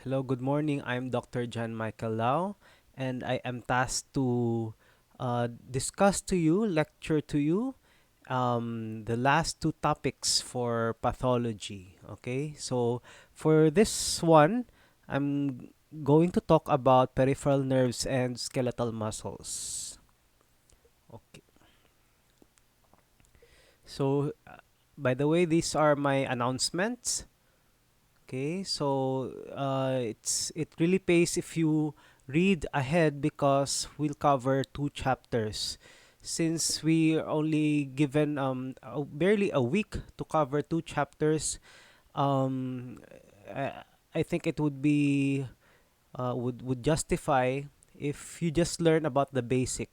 Hello, good morning. I'm Dr. John Michael Lau, and I am tasked to discuss to you, lecture to you, the last two topics for pathology. Okay, so for this one, I'm going to talk about peripheral nerves and skeletal muscles. Okay, so by the way, these are my announcements. Okay, so it really pays if you read ahead because we'll cover two chapters. Since we are only given barely a week to cover two chapters, um, I think it would be would justify if you just learn about the basic.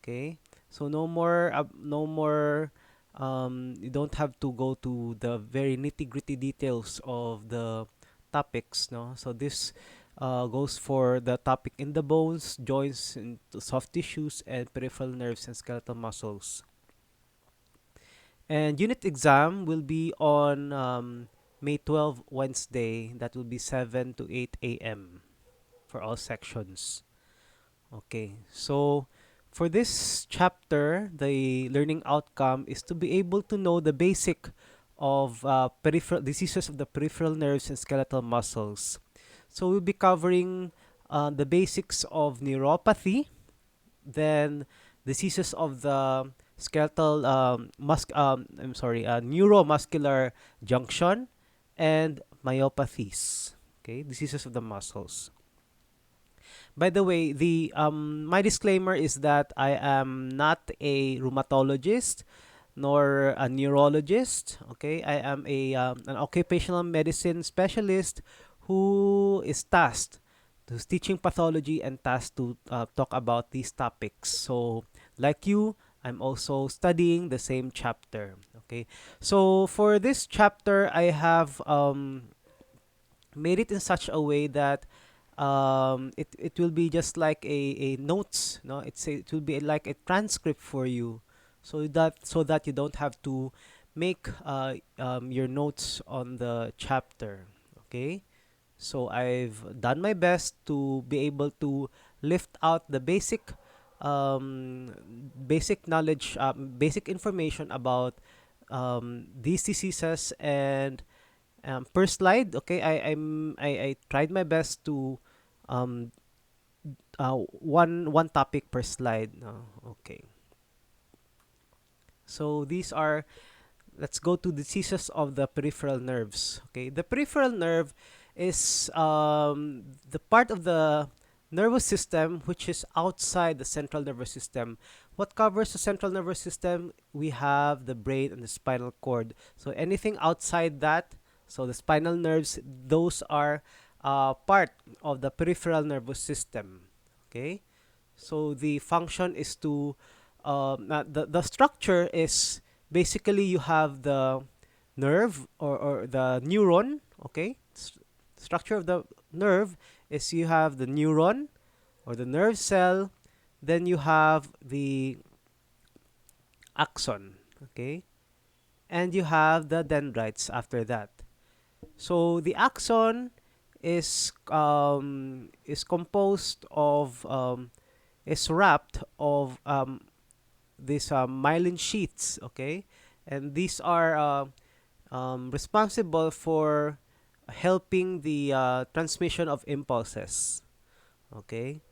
Okay, so no more you don't have to go to the very nitty-gritty details of the topics, no? So this goes for the topic in the bones, joints, and soft tissues, and peripheral nerves and skeletal muscles. And unit exam will be on May 12, Wednesday. That will be 7 to 8 a.m. for all sections. Okay, so for this chapter, the learning outcome is to be able to know the basic of peripheral diseases of the peripheral nerves and skeletal muscles. So we'll be covering the basics of neuropathy, then diseases of the skeletal neuromuscular junction, and myopathies. Okay, diseases of the muscles. By the way, the my disclaimer is that I am not a rheumatologist nor a neurologist. Okay, I am an occupational medicine specialist who is tasked who's teaching pathology and tasked to talk about these topics. So, like you, I'm also studying the same chapter. Okay, so for this chapter, I have made it in such a way that it will be just like a notes, no, it will be like a transcript for you, so that you don't have to make your notes on the chapter. Okay, so I've done my best to be able to lift out the basic knowledge, basic information about these diseases. And per slide, okay, I tried my best to um one topic per slide. Okay, so these are, let's go to diseases of the peripheral nerves. Okay, the peripheral nerve is the part of the nervous system which is outside the central nervous system. What covers the central nervous system? We have the brain and the spinal cord. So anything outside that, so the spinal nerves, those are part of the peripheral nervous system. Okay, so the function is to the structure is basically you have the nerve, or the neuron. Okay, structure of the nerve is you have the neuron or the nerve cell, then you have the axon. Okay, and you have the dendrites after that. So the axon is composed of is wrapped of these myelin sheaths. Okay, and these are responsible for helping the transmission of impulses. Okay,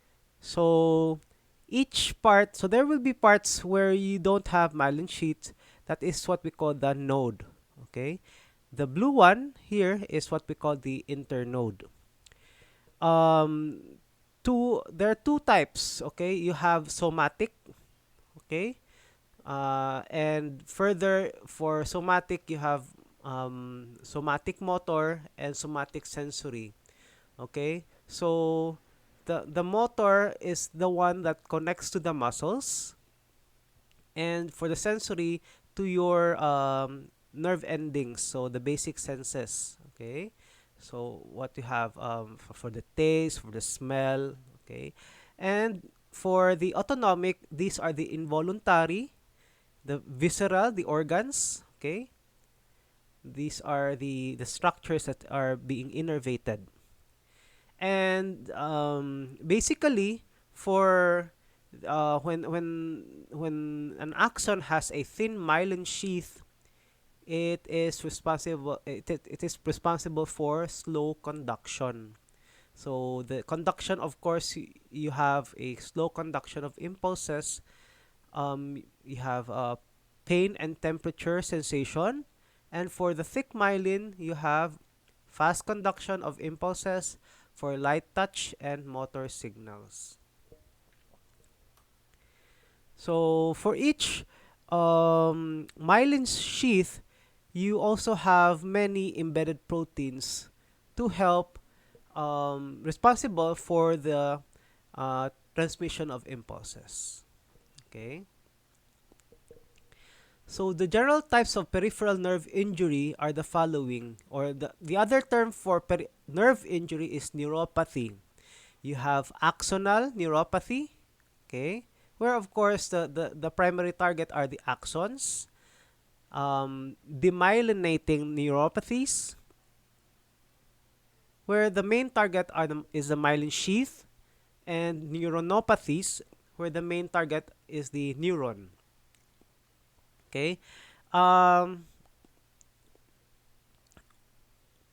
so each part, so there will be parts where you don't have myelin sheath. That is what we call the node. Okay, the blue one here is what we call the internode. um there are two types. Okay, you have somatic. Okay, and further, for somatic, you have somatic motor and somatic sensory. Okay, so the motor is the one that connects to the muscles, and for the sensory, to your nerve endings, so the basic senses. Okay, so what you have for the taste, for the smell. Okay, and for the autonomic, these are the involuntary, the visceral, the organs. Okay, these are the structures that are being innervated. And basically, for when an axon has a thin myelin sheath, it is responsible for slow conduction. So the conduction, of course, you have a slow conduction of impulses. You have pain and temperature sensation, and for the thick myelin, you have fast conduction of impulses for light touch and motor signals. So for each myelin sheath, you also have many embedded proteins to help responsible for the transmission of impulses. Okay. So the general types of peripheral nerve injury are the following, or the other term for nerve injury is neuropathy. You have axonal neuropathy, okay, where of course the primary target are the axons. Demyelinating neuropathies, where the main target is the myelin sheath, and neuronopathies, where the main target is the neuron. Okay. Um,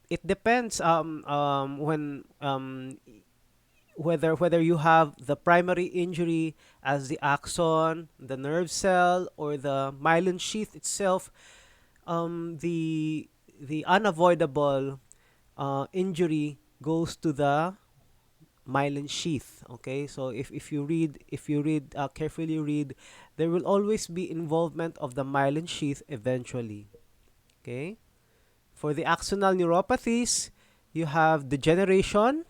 it depends when whether you have the primary injury as the axon, the nerve cell, or the myelin sheath itself. The unavoidable injury goes to the myelin sheath. Okay, so if you read carefully read, there will always be involvement of the myelin sheath eventually. Okay, for the axonal neuropathies, you have degeneration,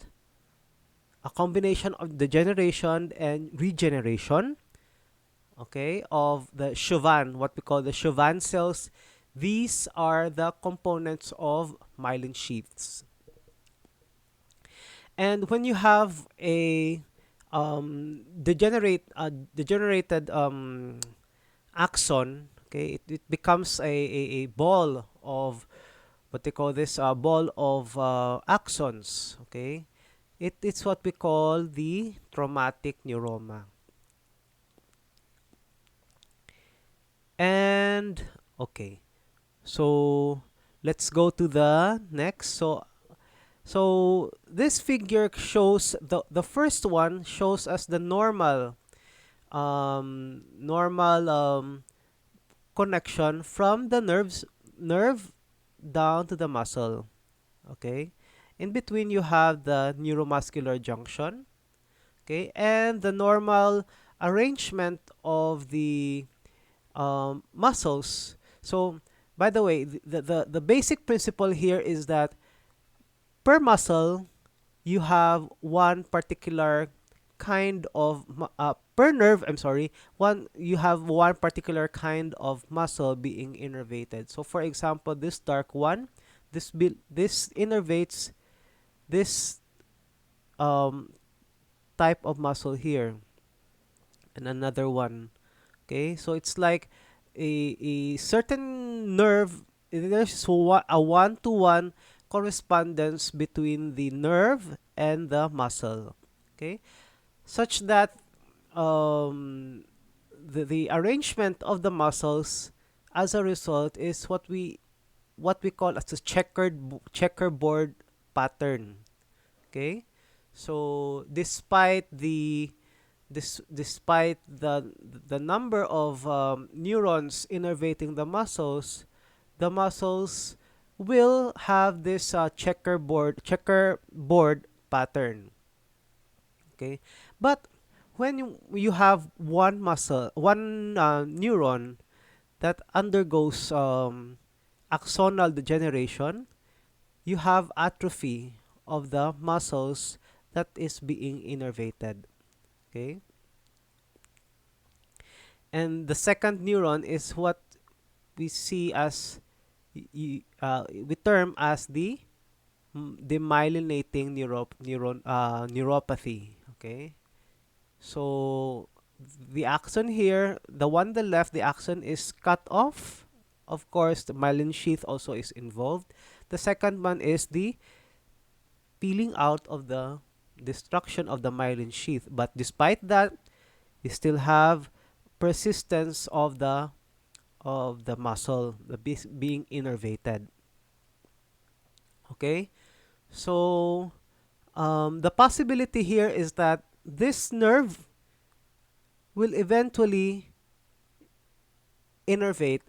a combination of degeneration and regeneration, okay, of the Chauvin, what we call the Chauvin cells. These are the components of myelin sheaths. And when you have a degenerated axon, okay, it becomes a ball of what they call this ball of axons, okay. It's what we call the traumatic neuroma. And okay, so let's go to the next. So this figure shows the first one shows us the normal connection from the nerve down to the muscle. Okay, in between you have the neuromuscular junction. Okay, and the normal arrangement of the muscles. So by the way, the basic principle here is that per muscle you have one particular kind of per nerve, I'm sorry, one you have one particular kind of muscle being innervated. So for example, this dark one, this innervates this um type of muscle here, and another one. Okay, so it's like a certain nerve. There's a one-to-one correspondence between the nerve and the muscle. Okay, such that the arrangement of the muscles as a result is what we call as a checkerboard pattern. Okay, so despite the number of neurons innervating the muscles will have this checkerboard pattern. Okay, but when you have one neuron that undergoes axonal degeneration, you have atrophy of the muscles that is being innervated. Okay, and the second neuron is what we see as we term as the demyelinating neuropathy. Okay, so the axon here, the one on the left, the axon is cut off. Of course, the myelin sheath also is involved. The second one is the peeling out of the destruction of the myelin sheath. But despite that, you still have persistence of the muscle being innervated. Okay, so the possibility here is that this nerve will eventually innervate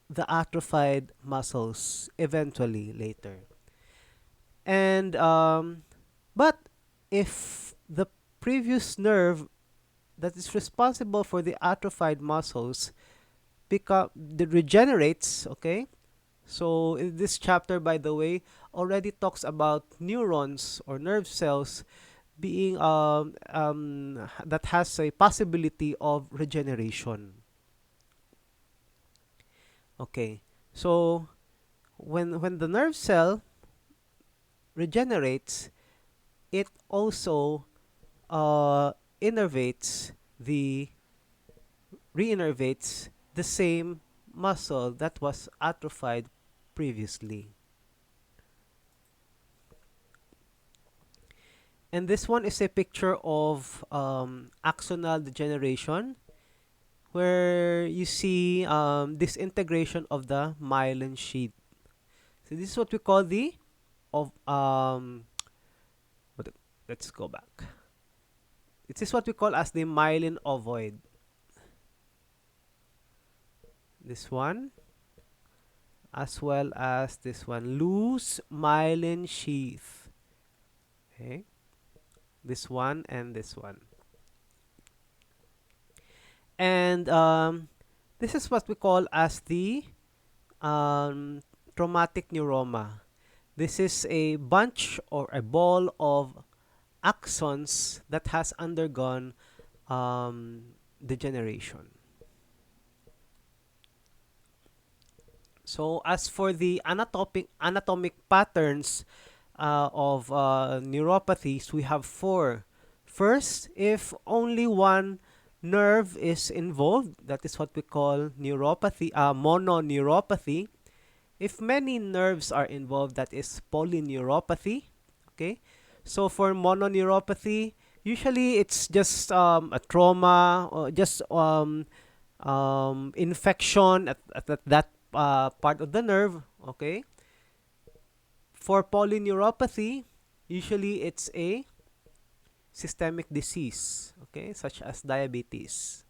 the atrophied muscles eventually later. And but if the previous nerve that is responsible for the atrophied muscles regenerates, okay? So in this chapter, by the way, already talks about neurons or nerve cells being that has a possibility of regeneration. Okay, so when the nerve cell regenerates, it also uh, innervates the reinnervates the same muscle that was atrophied previously. And this one is a picture of axonal degeneration, where you see disintegration of the myelin sheath. So this is what we call the of what, let's go back. This is what we call as the myelin ovoid. This one, as well as this one, loose myelin sheath. Okay, this one and this one. And this is what we call as the traumatic neuroma. This is a bunch or a ball of axons that has undergone degeneration. So as for the anatomic patterns of neuropathies, we have four. First, if only one nerve is involved, that is what we call neuropathy, mononeuropathy. If many nerves are involved, that is polyneuropathy. Okay, so for mononeuropathy, usually it's just a trauma or just infection at that part of the nerve. Okay, for polyneuropathy, usually it's a systemic disease, okay, such as diabetes.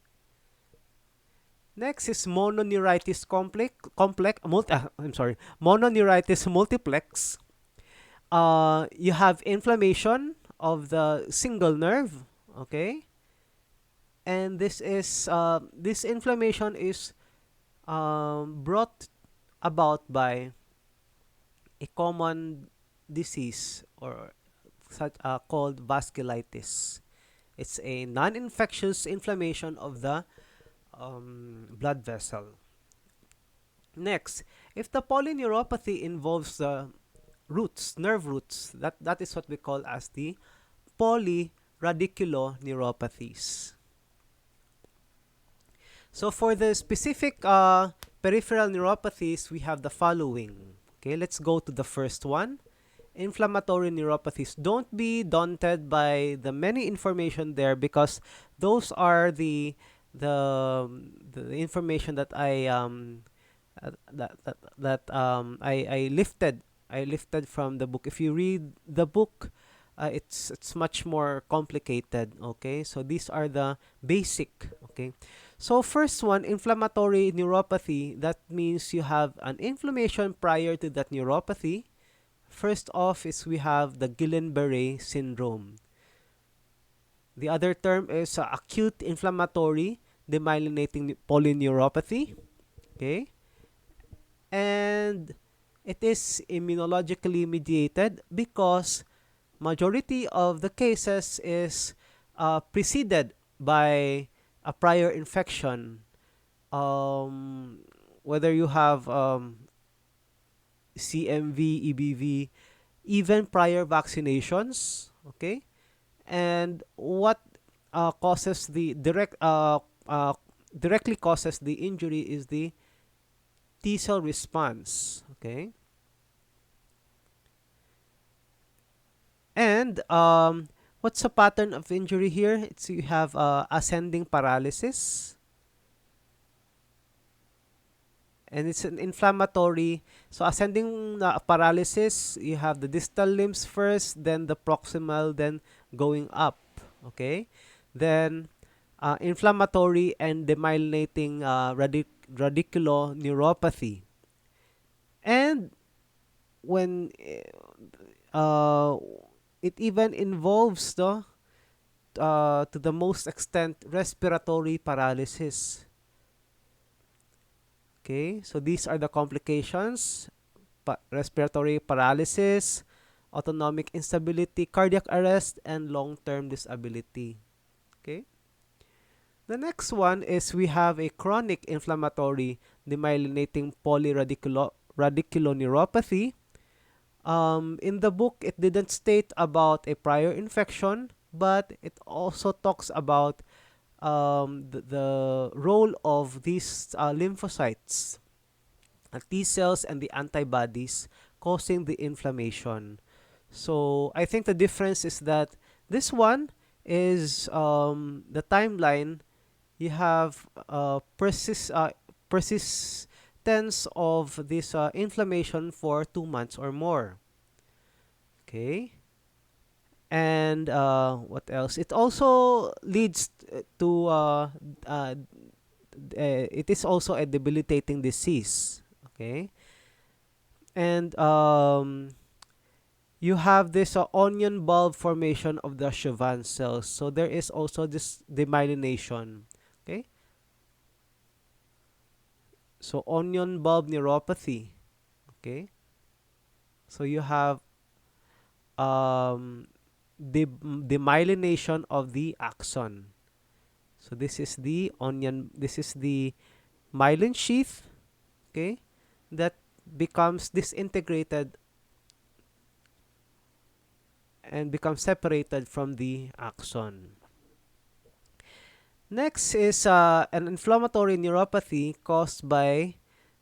Next is mononeuritis mononeuritis multiplex. You have inflammation of the single nerve, okay, and this inflammation is brought about by a common disease or such called vasculitis. It's a non-infectious inflammation of the blood vessel. Next, if the polyneuropathy involves the nerve roots, that is what we call as the Polyradiculo neuropathies. So for the specific peripheral neuropathies, we have the following. Okay, let's go to the first one. Inflammatory neuropathies. Don't be daunted by the many information there, because those are the information that I lifted from the book. If you read the book, it's much more complicated. Okay, so these are the basic. Okay, so first one, inflammatory neuropathy. That means you have an inflammation prior to that neuropathy. First off is we have the Guillain-Barré syndrome. The other term is acute inflammatory demyelinating polyneuropathy. Okay, and it is immunologically mediated because majority of the cases is preceded by a prior infection. Whether you have CMV, EBV, even prior vaccinations. Okay, and what causes the directly causes the injury is the T cell response. Okay, And what's the pattern of injury here? It's you have ascending paralysis, and it's an inflammatory. So ascending paralysis, you have the distal limbs first, then the proximal, then going up. Okay, then inflammatory and demyelinating radiculoneuropathy. And when uh, it even involves to the most extent respiratory paralysis. Okay, so these are the complications: respiratory paralysis, autonomic instability, cardiac arrest, and long-term disability. Okay, the next one is we have a chronic inflammatory demyelinating polyradiculoneuropathy. In the book, it didn't state about a prior infection, but it also talks about the role of these lymphocytes, T cells, and the antibodies causing the inflammation. So I think the difference is that this one is the timeline. You have persistence of this inflammation for 2 months or more. Okay. And what else? It also leads to it is also a debilitating disease. Okay. And you have this onion bulb formation of the Schwann cells. So there is also this demyelination. Okay. So onion bulb neuropathy. Okay. So you have um, demyelination of the axon. So this is the onion. This is the myelin sheath. Okay, that becomes disintegrated and becomes separated from the axon. Next is an inflammatory neuropathy caused by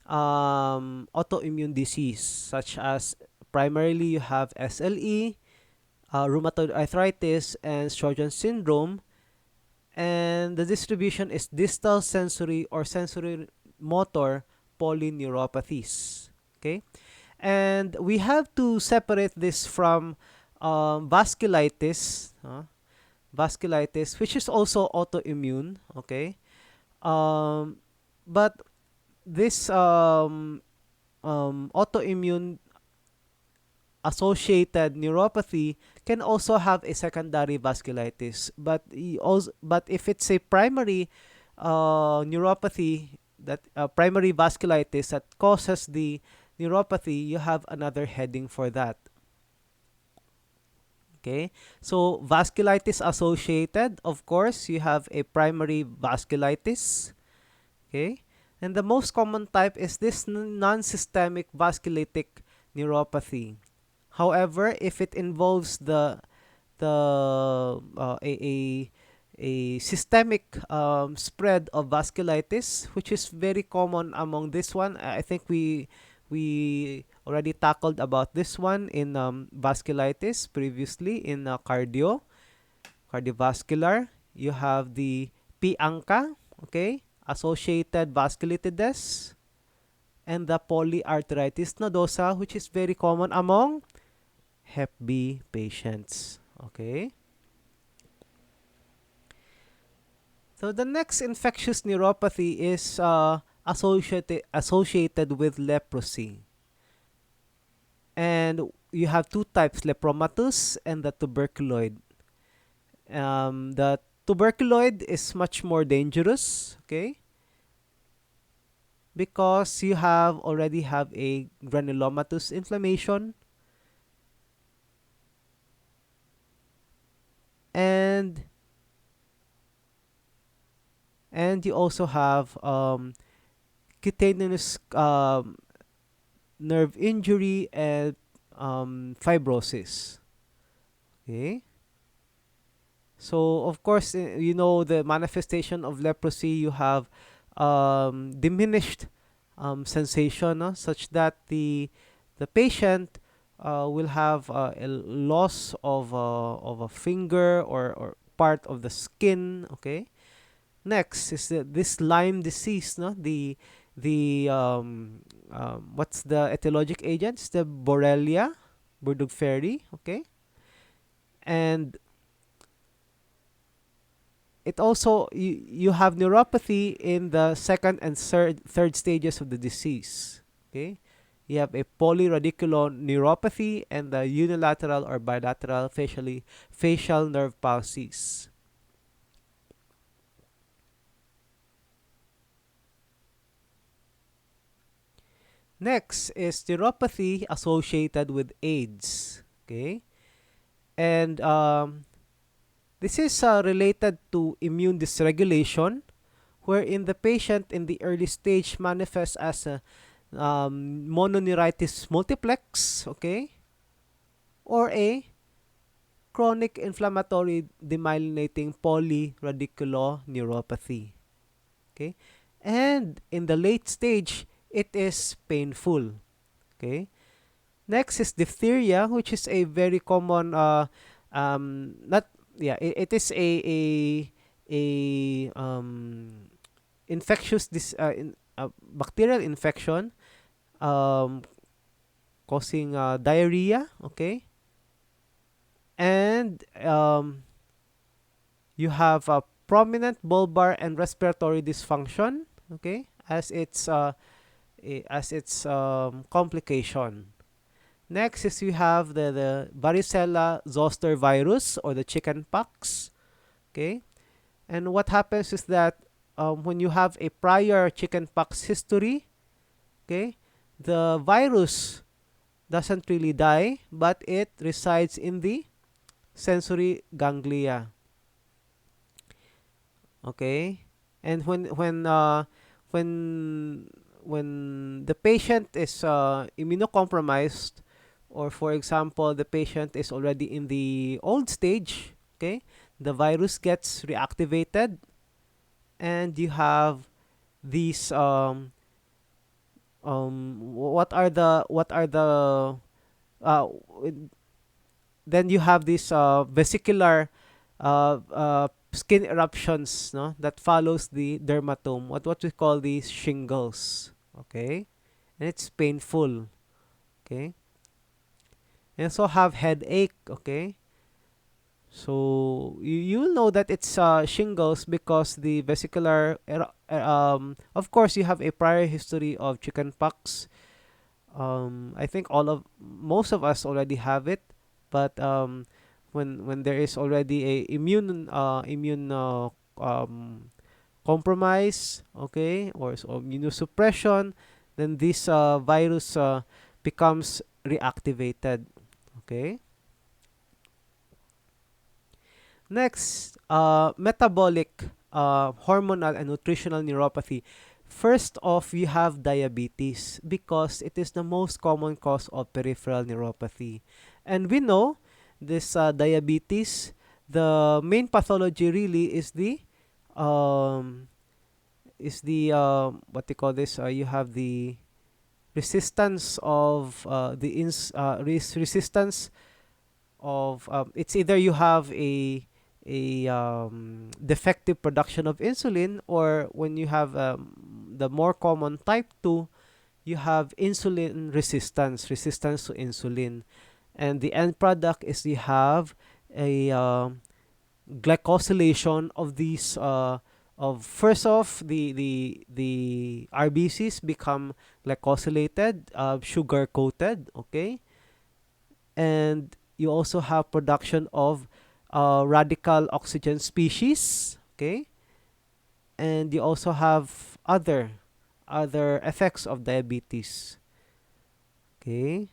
autoimmune disease, such as primarily you have SLE, rheumatoid arthritis, and Sjögren's syndrome. And the distribution is distal sensory or sensory motor polyneuropathies. Okay, and we have to separate this from vasculitis, which is also autoimmune. Okay, um, but this autoimmune associated neuropathy can also have a secondary vasculitis, but if it's a primary neuropathy, that primary vasculitis that causes the neuropathy, you have another heading for that. Okay, so vasculitis associated, of course, you have a primary vasculitis. Okay, and the most common type is this non-systemic vasculitic neuropathy. However, if it involves a systemic spread of vasculitis, which is very common among this one, I think we already tackled about this one in vasculitis previously in cardiovascular. You have the P-ANCA, okay, associated vasculitides, and the polyarteritis nodosa, which is very common among Hep B patients. Okay. So the next infectious neuropathy is associated with leprosy. And you have two types, lepromatous and the tuberculoid. The tuberculoid is much more dangerous, okay? Because you already have a granulomatous inflammation, and you also have cutaneous nerve injury and fibrosis. Okay. So of course, you know the manifestation of leprosy. You have diminished sensation, no? Such that the patient will have a loss of a finger or part of the skin. Okay. Next is this Lyme disease, no? The what's the etiologic agents? The Borrelia burgdorferi, okay? And it also you have neuropathy in the second and third stages of the disease, okay? You have a polyradiculo neuropathy and the unilateral or bilateral facial nerve palsies. Next is neuropathy associated with AIDS. Okay, and this is related to immune dysregulation, wherein the patient in the early stage manifests as a mononeuritis multiplex. Okay, or a chronic inflammatory demyelinating polyradiculoneuropathy. Okay, and in the late stage, it is painful. Okay. Next is diphtheria, which is a very common not yeah, it is a infectious bacterial infection um causing diarrhea, okay? And you have a prominent bulbar and respiratory dysfunction, okay? As its complication. Next is you have the varicella zoster virus or the chicken pox. Okay. And what happens is that when you have a prior chicken pox history, okay, the virus doesn't really die, but it resides in the sensory ganglia. Okay. And when when the patient is immunocompromised, or for example the patient is already in the old stage, okay, the virus gets reactivated, and you have these what are the uh then you have these vesicular skin eruptions, no, that follows the dermatome, what we call these shingles. Okay, and it's painful. Okay, and also have headache. Okay, so you'll know that it's shingles because the of course you have a prior history of chickenpox. I think most of us already have it, but when there is already a immune compromise, okay, or immunosuppression, then this virus becomes reactivated. Okay. Next, metabolic, hormonal, and nutritional neuropathy. First off, you have diabetes because it is the most common cause of peripheral neuropathy. And we know this diabetes, the main pathology really um, is the what they call this. You have the resistance of resistance of it's either you have a defective production of insulin, or when you have the more common type 2, you have insulin resistance to insulin, and the end product is you have a glycosylation of these of first off the RBCs become glycosylated, sugar coated, okay, and you also have production of radical oxygen species, okay, and you also have other effects of diabetes, okay.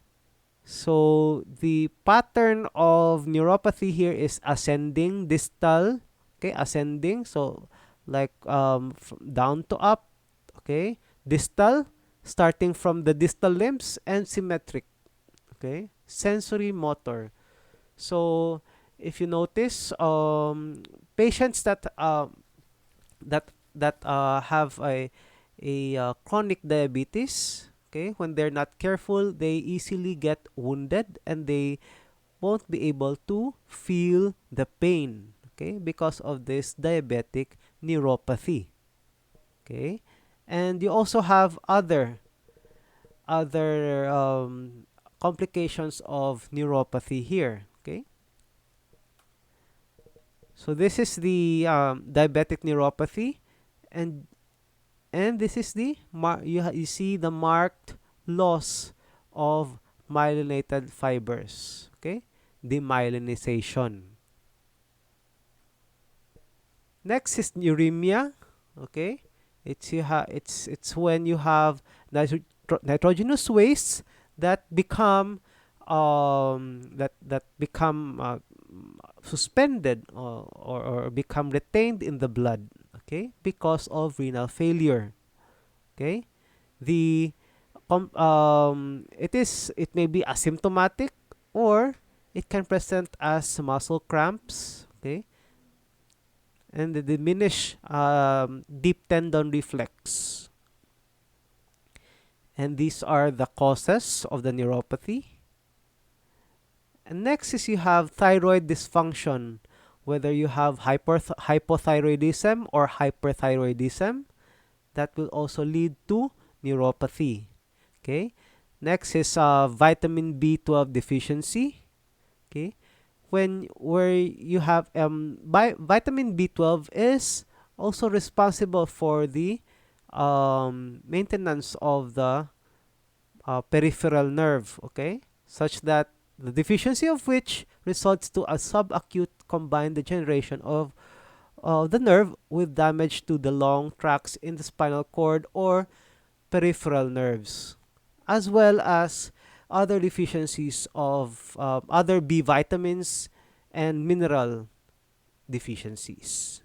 So the pattern of neuropathy here is ascending, distal, okay, ascending, so like from down to up, okay, distal, starting from the distal limbs, and symmetric, okay, sensory motor. So if you notice, patients that have a chronic diabetes, Okay, when they're not careful, they easily get wounded and they won't be able to feel the pain, okay, because of this diabetic neuropathy. Okay, and you also have other complications of neuropathy here. Okay, so this is the diabetic neuropathy, and this is the you see the marked loss of myelinated fibers. Okay, demyelinization. Next is uremia. Okay, it's when you have nitrogenous wastes that become suspended, or become retained in the blood. Okay, because of renal failure. Okay, the it may be asymptomatic, or it can present as muscle cramps. Okay, and the diminished deep tendon reflex. And these are the causes of the neuropathy. And next is you have thyroid dysfunction, whether you have hypothyroidism or hyperthyroidism, that will also lead to neuropathy. Okay. Next is vitamin B12 deficiency. Okay. Where you have vitamin B12 is also responsible for the maintenance of the peripheral nerve, okay, such that the deficiency of which results to a subacute combined degeneration of the nerve with damage to the long tracts in the spinal cord or peripheral nerves, as well as other deficiencies of other B vitamins and mineral deficiencies.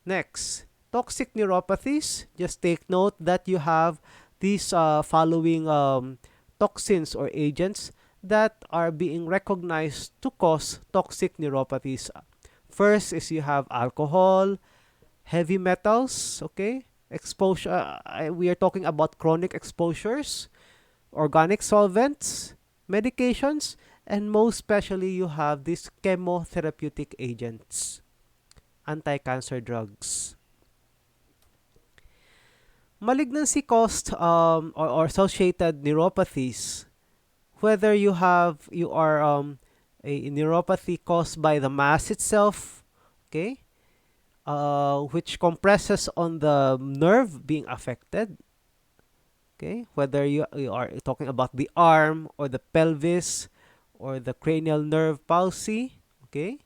Next, toxic neuropathies. Just take note that you have these following toxins or agents that are being recognized to cause toxic neuropathies. First is you have alcohol, heavy metals, okay? Exposure, we are talking about chronic exposures, organic solvents, medications, and most especially you have these chemotherapeutic agents, anti-cancer drugs. Malignancy caused or associated neuropathies, whether you are a neuropathy caused by the mass itself, okay, which compresses on the nerve being affected. Okay, whether you are talking about the arm or the pelvis or the cranial nerve palsy, okay,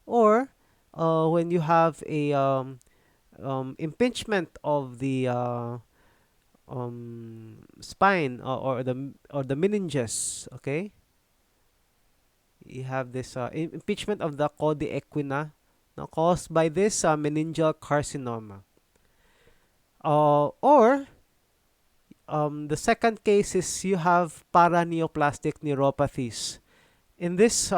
or when you have a impingement of the spine, or the meninges, okay, you have this impingement of the cauda equina, caused by this meningeal carcinoma, or the second case is you have paraneoplastic neuropathies. In this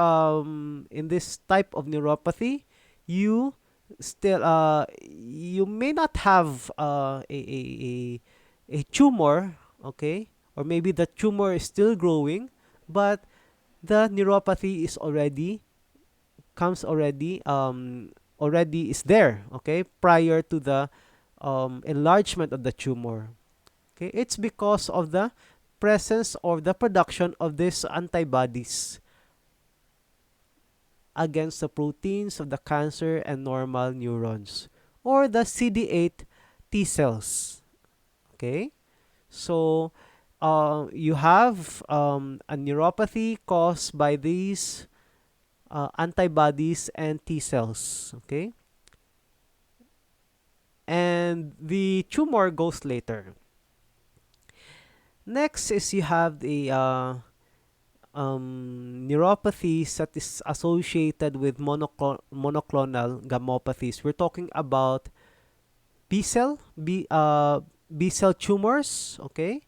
type of neuropathy, you you may not have a tumor, okay, or maybe the tumor is still growing, but the neuropathy is already is there, okay, prior to the enlargement of the tumor. Okay, it's because of the presence or the production of these antibodies against the proteins of the cancer and normal neurons, or the CD8 T cells. Okay, so you have a neuropathy caused by these antibodies and T cells. Okay, and the tumor goes later. Next is you have the neuropathies that is associated with monoclonal gammopathies. We're talking about B cell tumors, okay,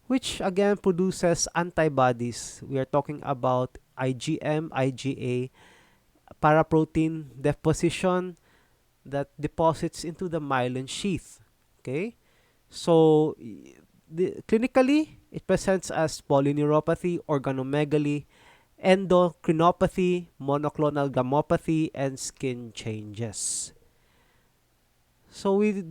which again produces antibodies. We are talking about IgM, IgA, paraprotein deposition that deposits into the myelin sheath. Okay, so clinically, it presents as polyneuropathy, organomegaly, endocrinopathy, monoclonal gammopathy, and skin changes. So we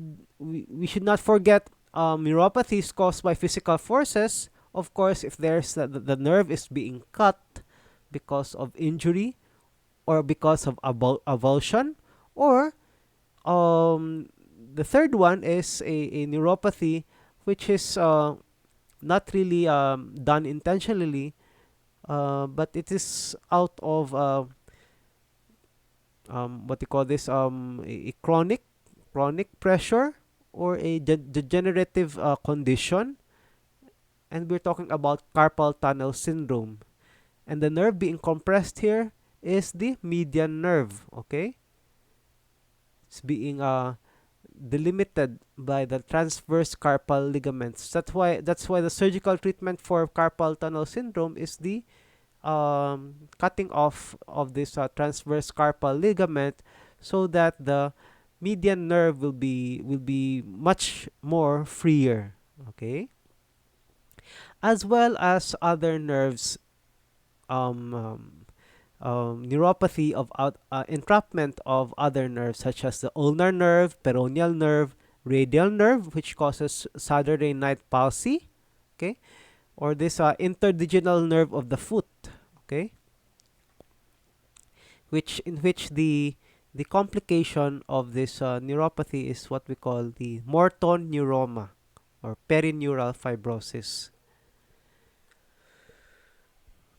should not forget neuropathies caused by physical forces. Of course, if there's the nerve is being cut because of injury or because of avulsion, or the third one is a neuropathy which is not really done intentionally, but it is out of what you call this a chronic pressure or a degenerative condition, and we're talking about carpal tunnel syndrome. And the nerve being compressed here is the median nerve. Okay, it's being delimited by the transverse carpal ligaments. That's why the surgical treatment for carpal tunnel syndrome is the cutting off of this transverse carpal ligament, so that the median nerve will be much more freer. Okay, as well as other nerves, um, um, neuropathy of entrapment of other nerves, such as the ulnar nerve, peroneal nerve, radial nerve, which causes Saturday night palsy. Okay, or this interdigital nerve of the foot. Okay, which the complication of this neuropathy is what we call the Morton neuroma or perineural fibrosis.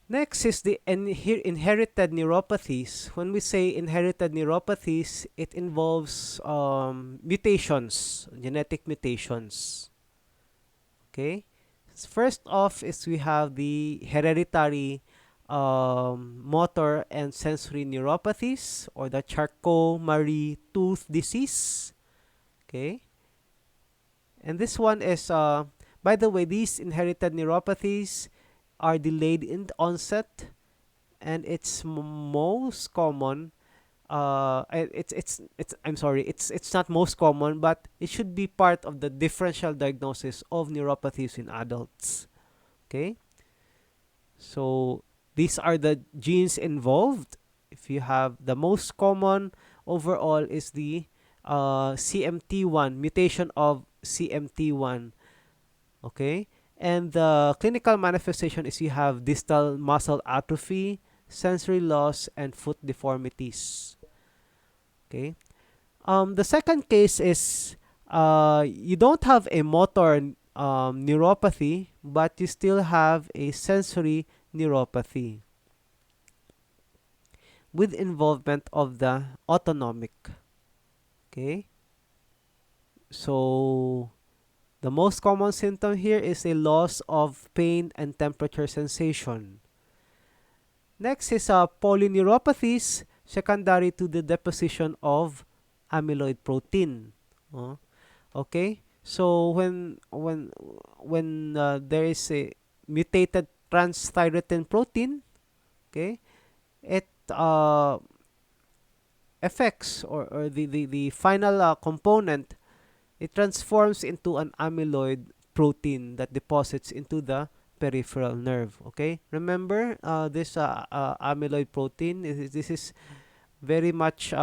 Next is the inherited neuropathies. When we say inherited neuropathies, it involves mutations, genetic mutations. Okay. First off is we have the hereditary motor and sensory neuropathies, or the Charcot-Marie-Tooth disease. Okay. And this one is, by the way, these inherited neuropathies are delayed in onset, and it's most common. It's I'm sorry, it's not most common, but it should be part of the differential diagnosis of neuropathies in adults. Okay, so these are the genes involved. If you have the most common overall is the CMT1 mutation of CMT1. Okay, and the clinical manifestation is you have distal muscle atrophy, sensory loss, and foot deformities. Okay. The second case is you don't have a motor neuropathy, but you still have a sensory neuropathy with involvement of the autonomic. Okay. So the most common symptom here is a loss of pain and temperature sensation. Next is polyneuropathies secondary to the deposition of amyloid protein. Okay, so when there is a mutated transthyretin protein, okay, it affects, or the final component, it transforms into an amyloid protein that deposits into the peripheral nerve. Okay, remember this amyloid protein, this is very much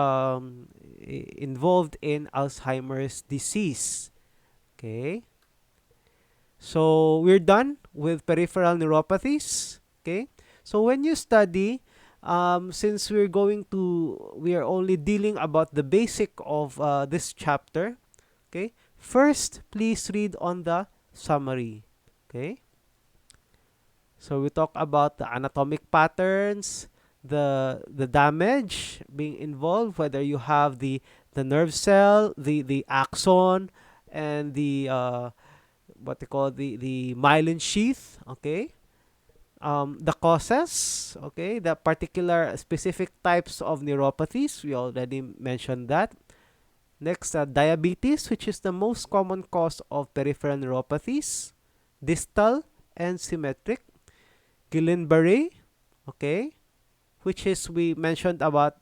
involved in Alzheimer's disease. Okay, so we're done with peripheral neuropathies. Okay, so when you study, since we are only dealing about the basic of this chapter. Okay, first please read on the summary. Okay, so we talk about the anatomic patterns, the damage being involved, whether you have the nerve cell, the axon, and the what they call the myelin sheath. Okay, the causes. Okay, the particular specific types of neuropathies, we already mentioned that. Next, diabetes, which is the most common cause of peripheral neuropathies, distal and symmetric. Guillain-Barré, okay, which is we mentioned about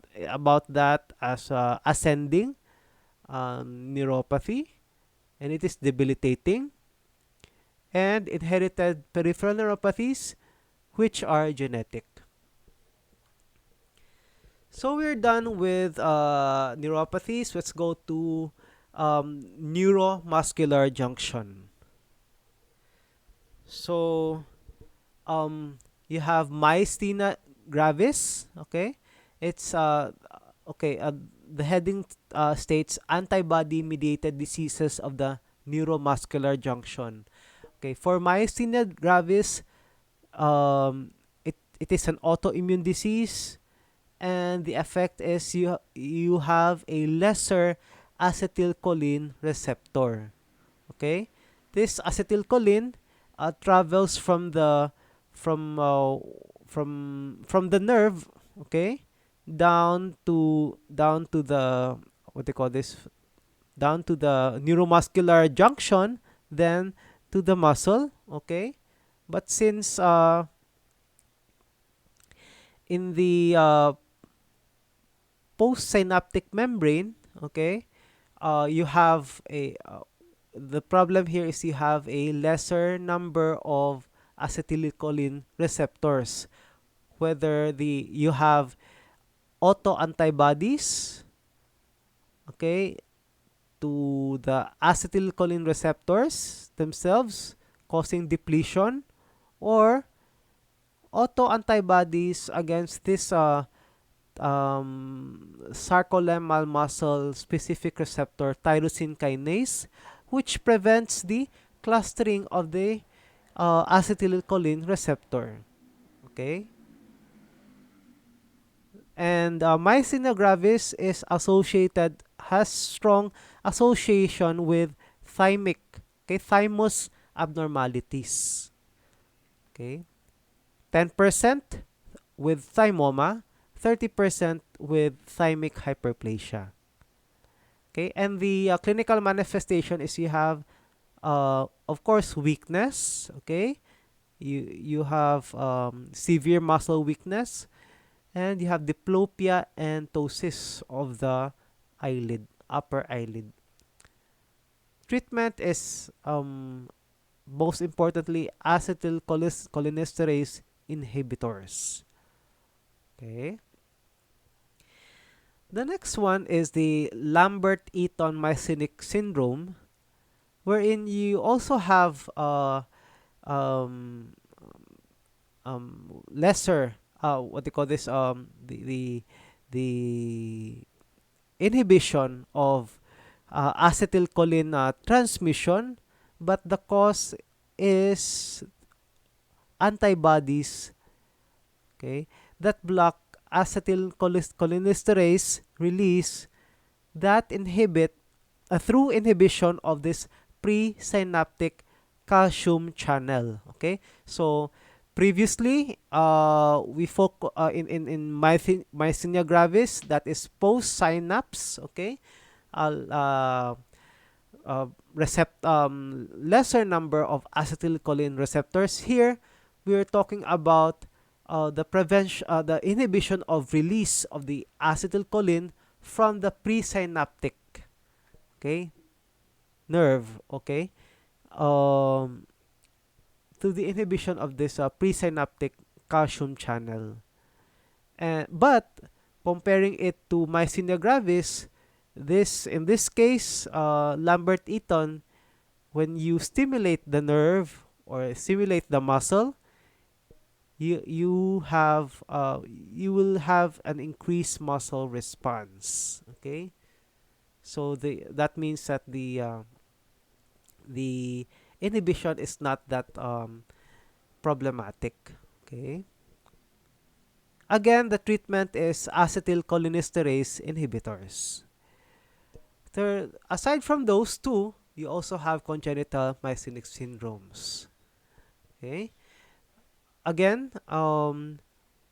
that as ascending neuropathy, and it is debilitating. and inherited peripheral neuropathies, which are genetic. So we're done with neuropathies. Let's go to neuromuscular junction. So you have myasthenia gravis. Okay, it's okay. The heading states antibody-mediated diseases of the neuromuscular junction. Okay, for myasthenia gravis, it is an autoimmune disease, and the effect is you have a lesser acetylcholine receptor. Okay, this acetylcholine travels from uh, from the nerve, okay, down to the, what they call this, down to the neuromuscular junction, then to the muscle. Okay, but since in the postsynaptic membrane, okay, you have a the problem here is you have a lesser number of acetylcholine receptors, whether you have autoantibodies, okay, to the acetylcholine receptors themselves, causing depletion, or autoantibodies against this sarcolemmal muscle specific receptor tyrosine kinase, which prevents the clustering of the acetylcholine receptor. Okay, and myasthenia gravis is associated, has strong association with thymic, okay, thymus abnormalities. Okay, 10% with thymoma, 30% with thymic hyperplasia. Okay, and the clinical manifestation is you have, of course, weakness. Okay, you have severe muscle weakness, and you have diplopia and ptosis of the eyelid, upper eyelid. Treatment is most importantly acetylcholinesterase inhibitors. Okay. The next one is the Lambert Eton Mycenic syndrome, wherein you also have um, lesser, what they call this, the inhibition of acetylcholine transmission, but the cause is antibodies, okay, that block acetylcholinesterase release, that inhibit through inhibition of this presynaptic calcium channel. Okay, so previously we focus in myasthenia gravis, that is post synapse. Okay, uh, lesser number of acetylcholine receptors. Here we are talking about the prevention, the inhibition of release of the acetylcholine from the presynaptic, okay, nerve, okay, to the inhibition of this presynaptic calcium channel. And but comparing it to myasthenia gravis, this in this case, Lambert-Eaton, when you stimulate the nerve or stimulate the muscle, you will have an increased muscle response. Okay, so that means that the inhibition is not that problematic. Okay, again, the treatment is acetylcholinesterase inhibitors. Aside from those two, you also have congenital myasthenic syndromes. Okay, again,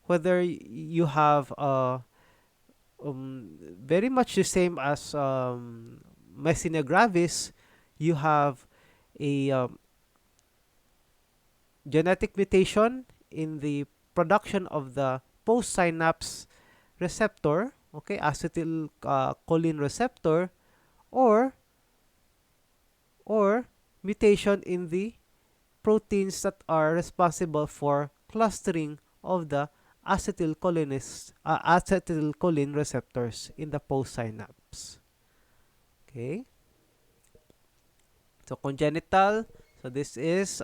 whether you have very much the same as myasthenia gravis, you have a genetic mutation in the production of the postsynapse receptor, okay, acetylcholine receptor, or mutation in the proteins that are responsible for clustering of the acetylcholine receptors in the postsynapse. Okay. So congenital, so this is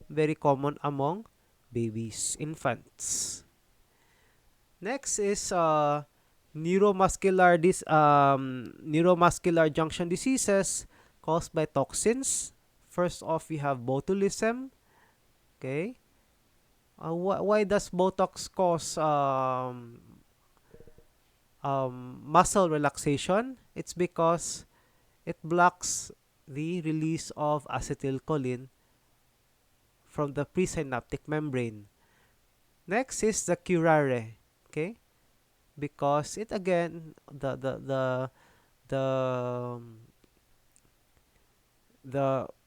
very common among babies, infants. Next is neuromuscular junction diseases caused by toxins. First off, we have botulism. Okay. Why does Botox cause muscle relaxation? It's because it blocks the release of acetylcholine from the presynaptic membrane. Next is the curare. Okay, because it again the the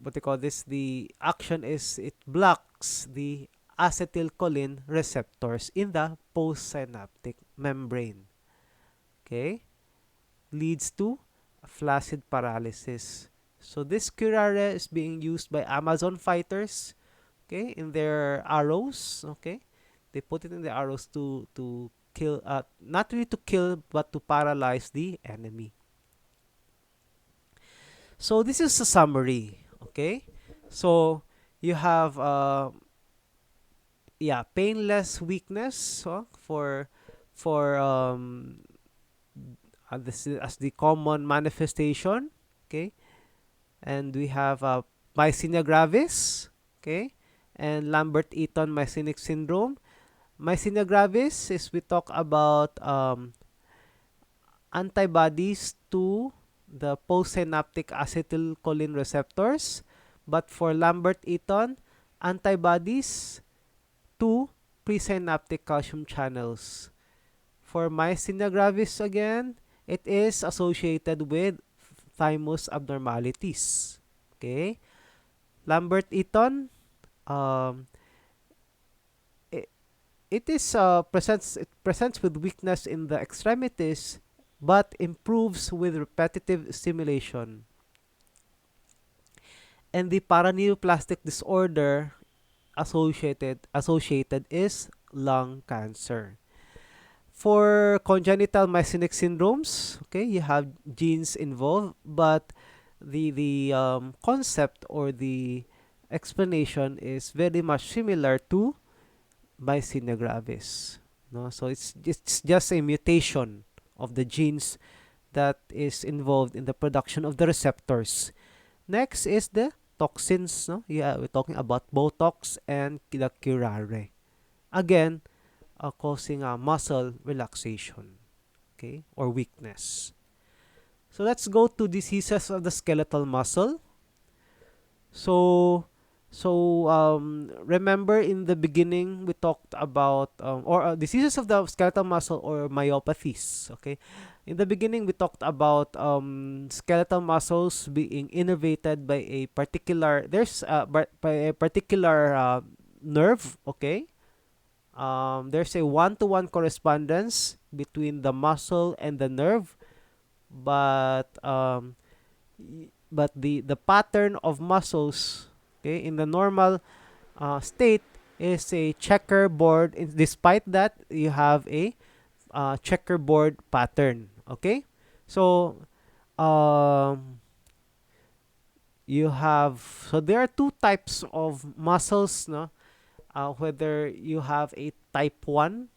what they call this, the action is it blocks the acetylcholine receptors in the postsynaptic membrane. Okay, leads to flaccid paralysis. So this curare is being used by Amazon fighters, okay, in their arrows. Okay, they put it in the arrows to kill, not really to kill, but to paralyze the enemy. So this is a summary. Okay, so you have painless weakness, for this is as the common manifestation. Okay, and we have myasthenia gravis. Okay, and Lambert Eton myasthenic syndrome. Myasthenia gravis is we talk about antibodies to the postsynaptic acetylcholine receptors, but for Lambert Eton, antibodies to presynaptic calcium channels. For myasthenia gravis again, it is associated with thymus abnormalities. Okay, Lambert Eton, um, it, it presents with weakness in the extremities, but improves with repetitive stimulation. And the paraneoplastic disorder associated is lung cancer. For congenital myasthenic syndromes, okay, you have genes involved, but the concept or the explanation is very much similar to myasthenia gravis. No, so it's just a mutation of the genes that is involved in the production of the receptors. Next is the toxins. No, yeah, we're talking about Botox and the curare. Again, causing a muscle relaxation, okay, or weakness. So let's go to diseases of the skeletal muscle. So, remember in the beginning we talked about diseases of the skeletal muscle or myopathies. Okay, in the beginning we talked about skeletal muscles being innervated by a particular by a particular nerve. Okay, there's a one-to-one correspondence between the muscle and the nerve, but the pattern of muscles, okay, in the normal state is a checkerboard. Despite that, you have a checkerboard pattern. Okay, so you have so there are two types of muscles, no, whether you have a type 1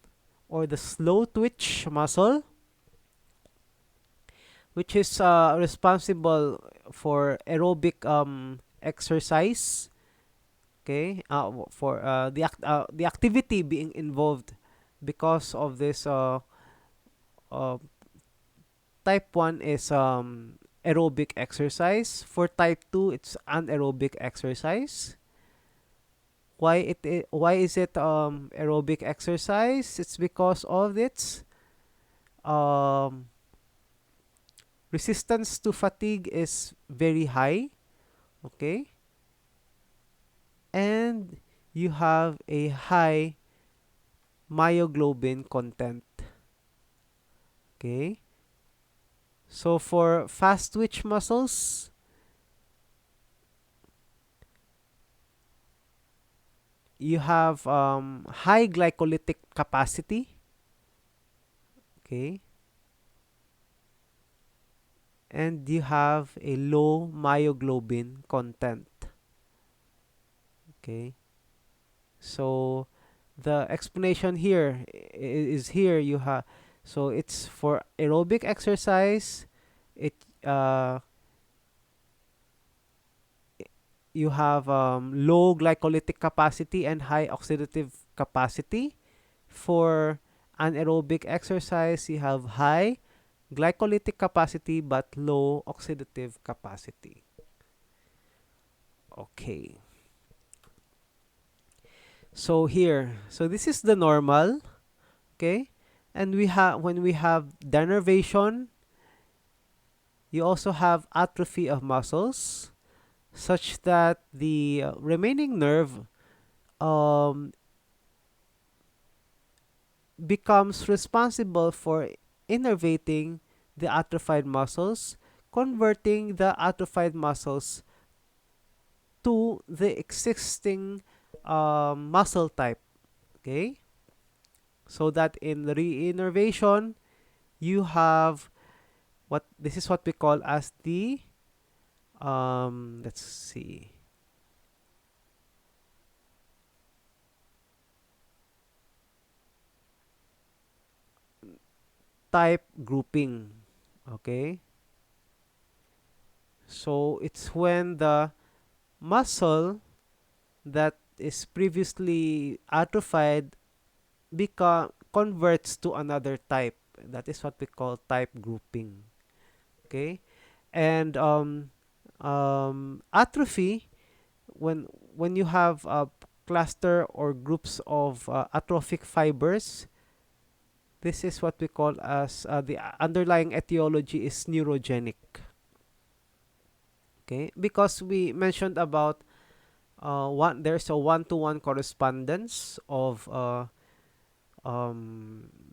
or the slow twitch muscle, which is responsible for aerobic exercise. Okay, for the activity being involved because of this uh, type 1 is aerobic exercise. For type 2, it's anaerobic exercise. Why is it aerobic exercise? It's because of its um, resistance to fatigue is very high. Okay, and you have a high myoglobin content. Okay, so for fast twitch muscles, you have high glycolytic capacity, okay, and you have a low myoglobin content, okay. So the explanation here is here you have, so it's for aerobic exercise. It you have low glycolytic capacity and high oxidative capacity. For anaerobic exercise, you have high glycolytic capacity but low oxidative capacity. Okay. So here, so this is the normal, okay? And we have, when we have denervation, you also have atrophy of muscles such that the remaining nerve um, becomes responsible for innervating the atrophied muscles, converting the atrophied muscles to the existing muscle type. Okay, so that in the reinnervation, you have what this is what we call as the let's see, type grouping. Okay, so it's when the muscle that is previously atrophied become converts to another type. That is what we call type grouping. Okay, and atrophy, when you have a cluster or groups of atrophic fibers, this is what we call as the underlying etiology is neurogenic. Okay, because we mentioned about there's a one-to-one correspondence of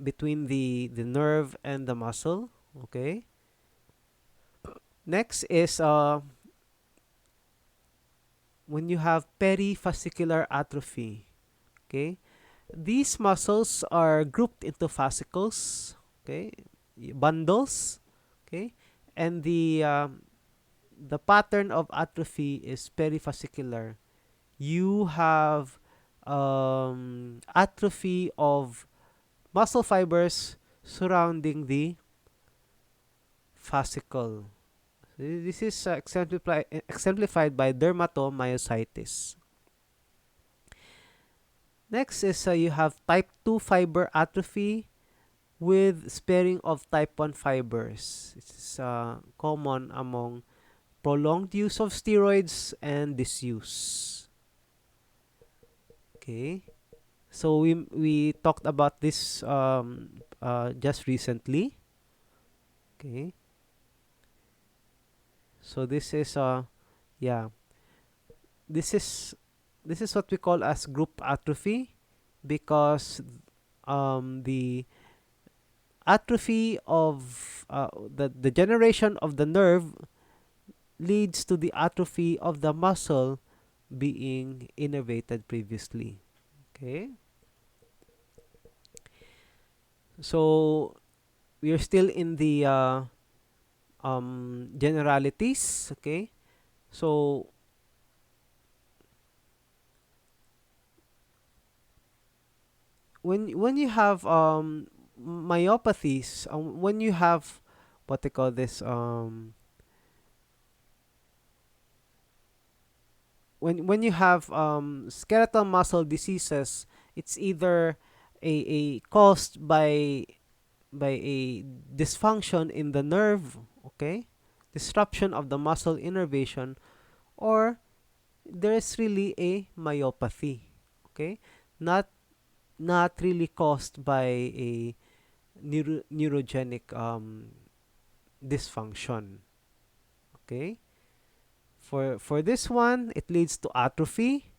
between the nerve and the muscle. Okay, next is when you have Peri-Fascicular Atrophy. Okay, these muscles are grouped into fascicles, okay, bundles, okay, and the pattern of atrophy is perifascicular. You have atrophy of muscle fibers surrounding the fascicle. This is exemplified by dermatomyositis. Next is you have type 2 fiber atrophy with sparing of type 1 fibers. It's common among prolonged use of steroids and disuse. Okay. So we talked about this just recently. Okay. So this is yeah, this is this is what we call as group atrophy, because the atrophy of the generation of the nerve leads to the atrophy of the muscle being innervated previously. Okay, so we are still in the generalities. Okay, so when you have myopathies, when you have what they call this when you have skeletal muscle diseases, it's either a caused by a dysfunction in the nerve, okay, disruption of the muscle innervation, or there's really a myopathy, okay, not not really caused by a neurogenic dysfunction. Okay, for this one, it leads to atrophy.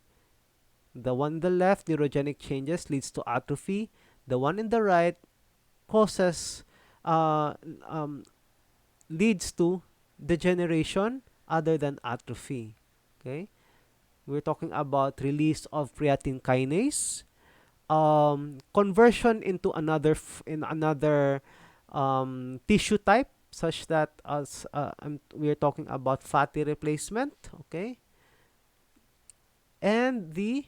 The one on the left, neurogenic changes, leads to atrophy. The one in the right causes uh, um, leads to degeneration other than atrophy. Okay, We're talking about release of creatine kinase, conversion into another tissue type, such that as we're talking about fatty replacement, okay, and the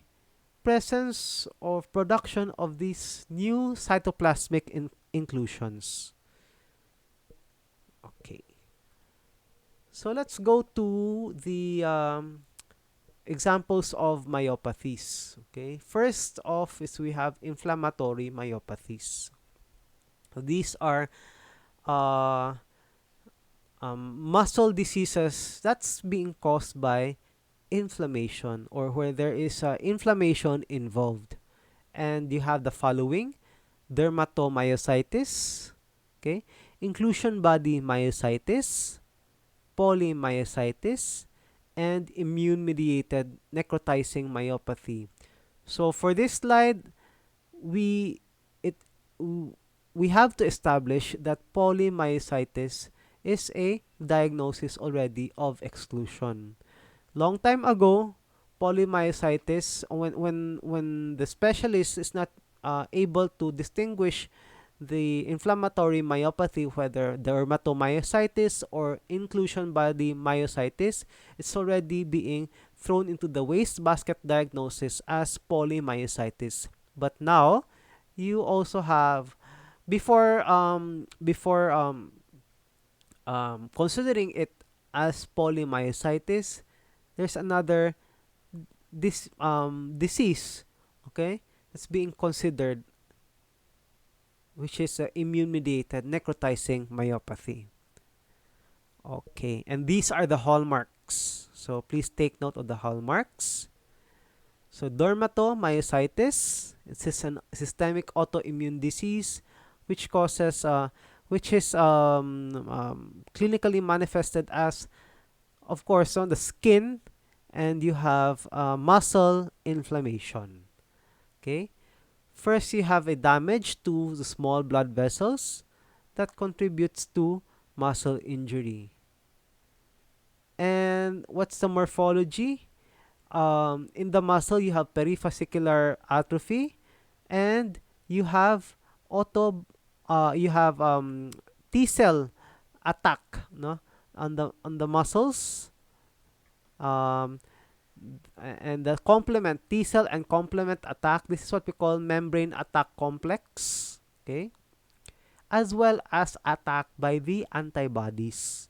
presence of production of these new cytoplasmic inclusions. Okay, so let's go to the examples of myopathies. Okay, first off is we have inflammatory myopathies. So these are uh, muscle diseases that's being caused by inflammation, or where there is inflammation involved. And you have the following: dermatomyositis, okay, inclusion body myositis, polymyositis, and immune-mediated necrotizing myopathy. So for this slide, we it we have to establish that polymyositis is a diagnosis already of exclusion. Long time ago, polymyositis, when the specialist is not able to distinguish the inflammatory myopathy, whether dermatomyositis or inclusion body myositis, it's already being thrown into the wastebasket diagnosis as polymyositis. But now, you also have, before considering it as polymyositis, there's another disease, okay, that's being considered, which is immune-mediated necrotizing myopathy. Okay, and these are the hallmarks. So please take note of the hallmarks. So dermatomyositis, it's a systemic autoimmune disease which causes, which is clinically manifested as, of course, on the skin, and you have muscle inflammation. Okay, first you have a damage to the small blood vessels that contributes to muscle injury. And what's the morphology? In the muscle, you have Peri-Fascicular Atrophy, and you have auto, you have T cell attack, no, on the muscles, um, and the complement T cell and complement attack. This is what we call membrane attack complex. Okay, as well as attack by the antibodies.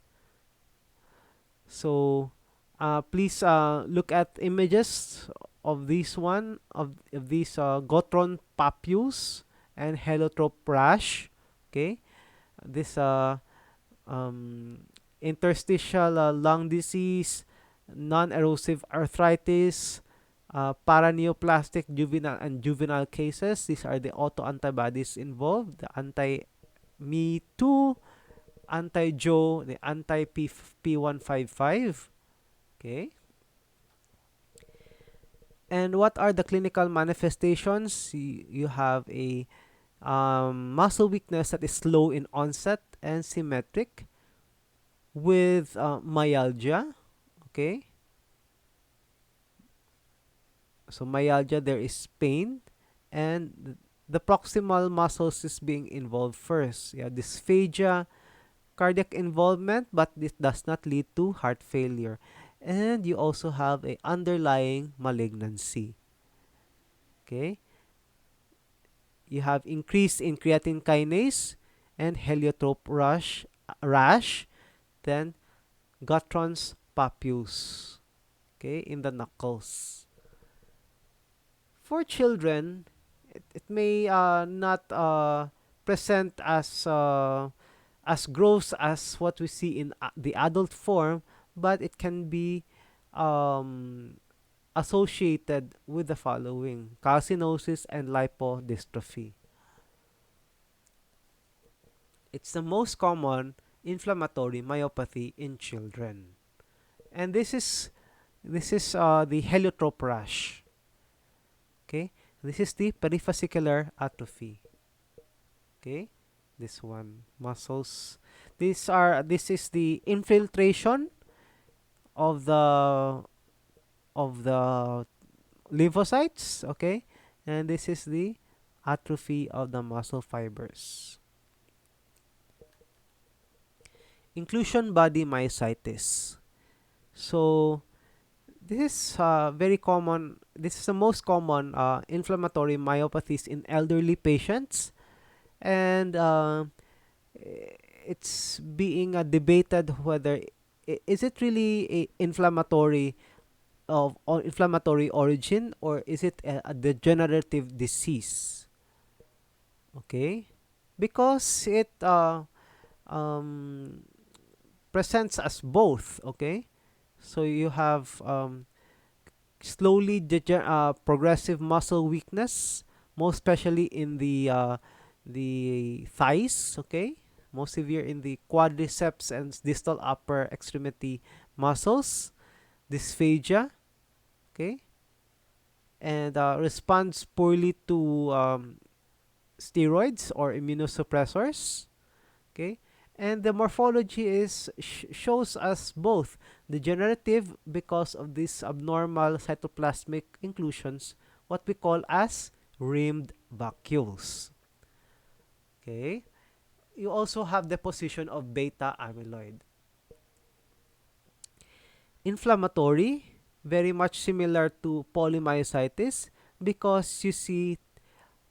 So please look at images of these Gotron papules and heliotrope rash. Okay, this um, interstitial lung disease, non-erosive arthritis, paraneoplastic juvenile and juvenile cases. These are the autoantibodies involved: the anti-Me2, anti-Jo, the anti-P155. Okay. And what are the clinical manifestations? You have a muscle weakness that is slow in onset and symmetric with myalgia. Okay. So myalgia, there is pain, and the proximal muscles is being involved first. Yeah, dysphagia, cardiac involvement, but this does not lead to heart failure. And you also have a underlying malignancy. Okay, you have increase in creatine kinase and heliotrope rash, then Gutron's papules, okay, in the knuckles. For children, it may not present as gross as what we see in the adult form, but it can be um, associated with the following: calcinosis and lipodystrophy. It's the most common inflammatory myopathy in children. And this is the heliotrope rash. Okay, this is the peripheral atrophy. Okay, this one, muscles. This is the infiltration of of the lymphocytes, okay? And this is the atrophy of the muscle fibers. Inclusion body myositis. So this is very common. This is the most common inflammatory myopathies in elderly patients, and it's being debated whether is it really a inflammatory of or inflammatory origin, or is it a degenerative disease? Okay, because it um, presents as both. Okay, so you have slowly progressive muscle weakness, most especially in the thighs. Okay, most severe in the quadriceps and distal upper extremity muscles. Dysphagia. Okay, and responds poorly to steroids or immunosuppressors. Okay, and the morphology is shows us both degenerative because of these abnormal cytoplasmic inclusions, what we call as rimmed vacuoles. Okay, you also have deposition of beta amyloid. Inflammatory, very much similar to polymyositis because you see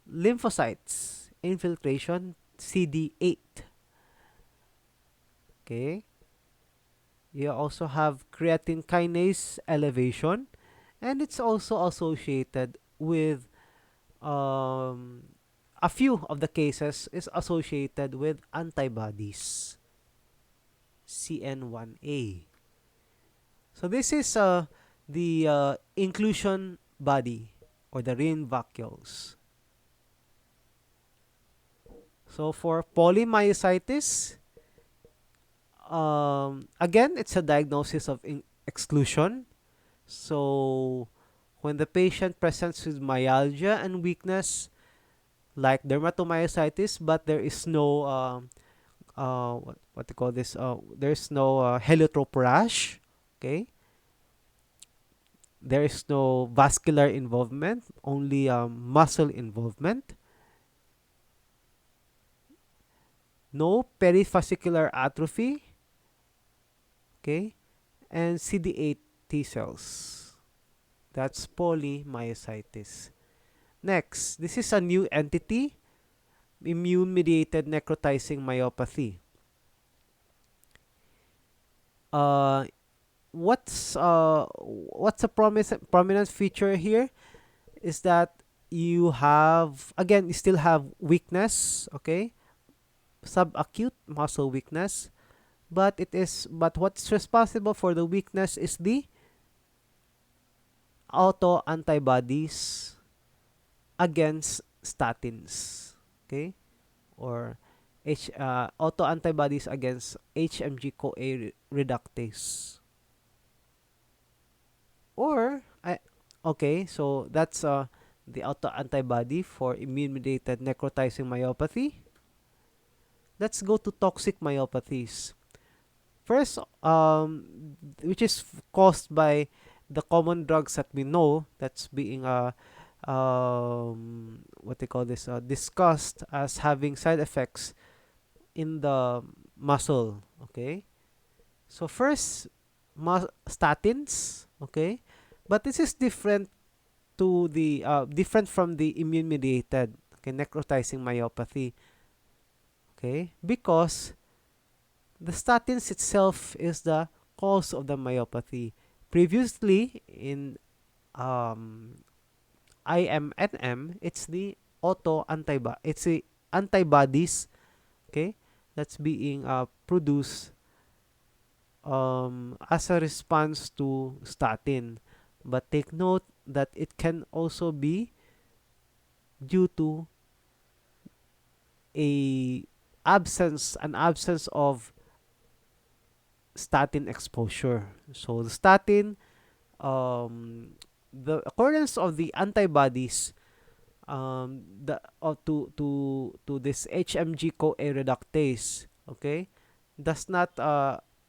lymphocytes infiltration CD8. Okay, you also have creatine kinase elevation, and it's also associated with a few of the cases is associated with antibodies, CN1A. So this is the inclusion body or the rim vacuoles. So for polymyositis, again, it's a diagnosis of exclusion. So when the patient presents with myalgia and weakness, like dermatomyositis, but there is no what you call this? There's no heliotrope rash. Okay, there is no vascular involvement, only muscle involvement. No Peri-Fascicular Atrophy. Okay, and CD8 T cells. That's polymyositis. Next, this is a new entity, immune-mediated necrotizing myopathy. Uh, what's a prominent feature here is that you have, again, you still have weakness, okay, subacute muscle weakness, but what's responsible for the weakness is the autoantibodies against statins, okay, or autoantibodies against HMG CoA reductase. Or okay, so that's the autoantibody for immune-mediated necrotizing myopathy. Let's go to toxic myopathies. First, which is caused by the common drugs that we know that's being what they call this discussed as having side effects in the muscle. Okay, so first, statins. Okay, but this is different to the different from the immune mediated, okay, necrotizing myopathy. Okay, because the statins itself is the cause of the myopathy. Previously in IMNM, it's the it's the antibodies, okay, that's being produced as a response to statin. But take note that it can also be due to an absence of statin exposure. So the statin, the occurrence of the antibodies to this HMG CoA reductase, okay, does not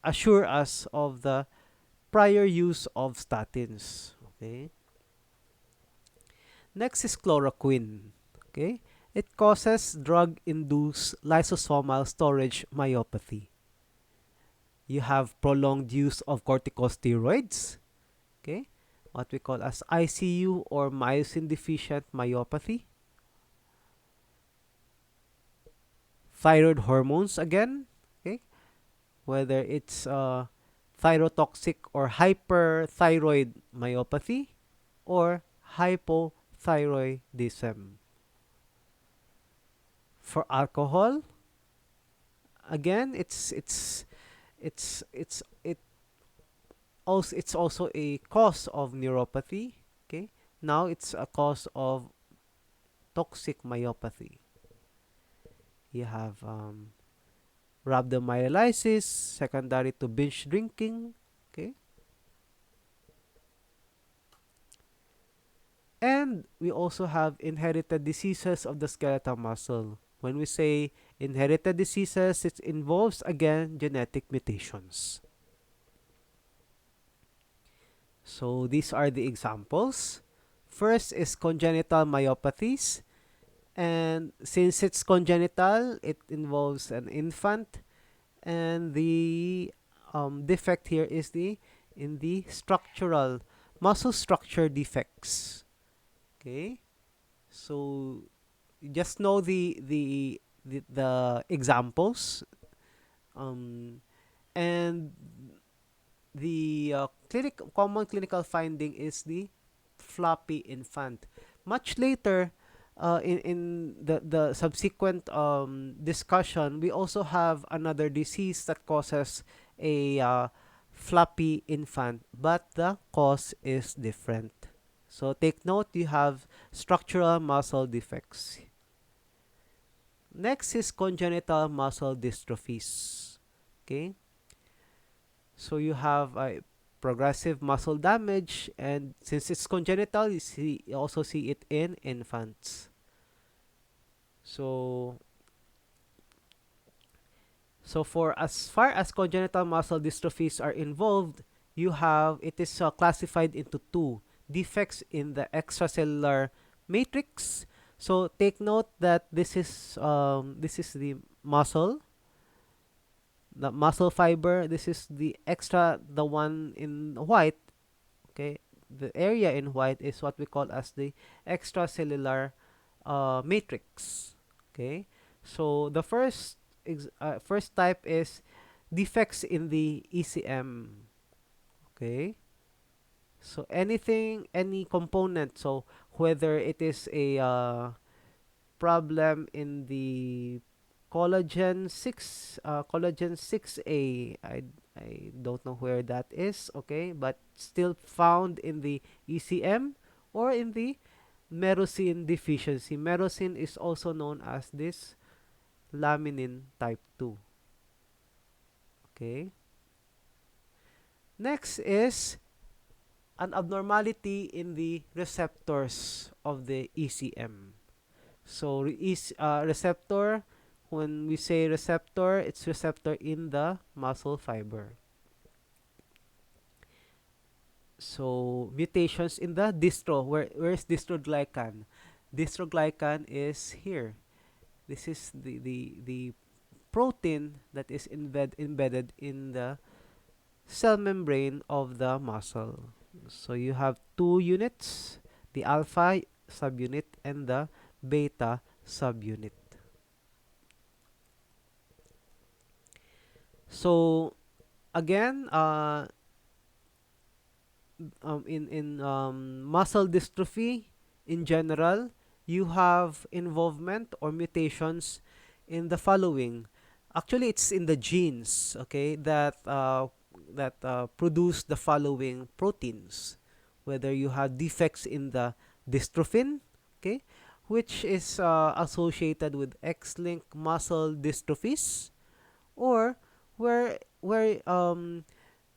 assure us of the prior use of statins. Okay. Next is chloroquine. Okay. It causes drug-induced lysosomal storage myopathy. You have prolonged use of corticosteroids. Okay. What we call as ICU or myosin deficient myopathy. Thyroid hormones again. Okay. Whether it's thyrotoxic or hyperthyroid myopathy or hypothyroidism. For alcohol, again, it it's also a cause of neuropathy. Okay, now it's a cause of toxic myopathy. You have rhabdomyolysis secondary to binge drinking. Okay, and we also have inherited diseases of the skeletal muscle. When we say inherited diseases, it involves again genetic mutations. So these are the examples. First is congenital myopathies. And since it's congenital, it involves an infant. And the defect here is in the structural muscle structure defects. Okay. So just know the examples. Um, and the common clinical finding is the floppy infant. Much later, in the subsequent discussion, we also have another disease that causes a floppy infant, but the cause is different. So take note, you have structural muscle defects. Next is congenital muscle dystrophies. Okay, so you have a progressive muscle damage, and since it's congenital, you also see it in infants. So for as far as congenital muscle dystrophies are involved, you have it is classified into two defects in the extracellular matrix. So take note that this is the muscle fiber. This is the one in white. Okay, the area in white is what we call as the extracellular matrix. Okay, so the first type is defects in the ECM. Okay, so any component, so whether it is a problem in the collagen 6A, I don't know where that is. Okay, but still found in the ECM or in the merosin deficiency. Merosin is also known as this laminin type 2. Okay, next is an abnormality in the receptors of the ECM. So is receptor, when we say receptor, it's receptor in the muscle fiber. So mutations in the dystro, where's dystroglycan? Dystroglycan is here. This is the protein that is embedded in the cell membrane of the muscle. So you have two units, the alpha subunit and the beta subunit. So again, in muscle dystrophy in general, you have involvement or mutations in the following. Actually, it's in the genes, okay, that produce the following proteins. Whether you have defects in the dystrophin, okay, which is associated with X-linked muscle dystrophies, or where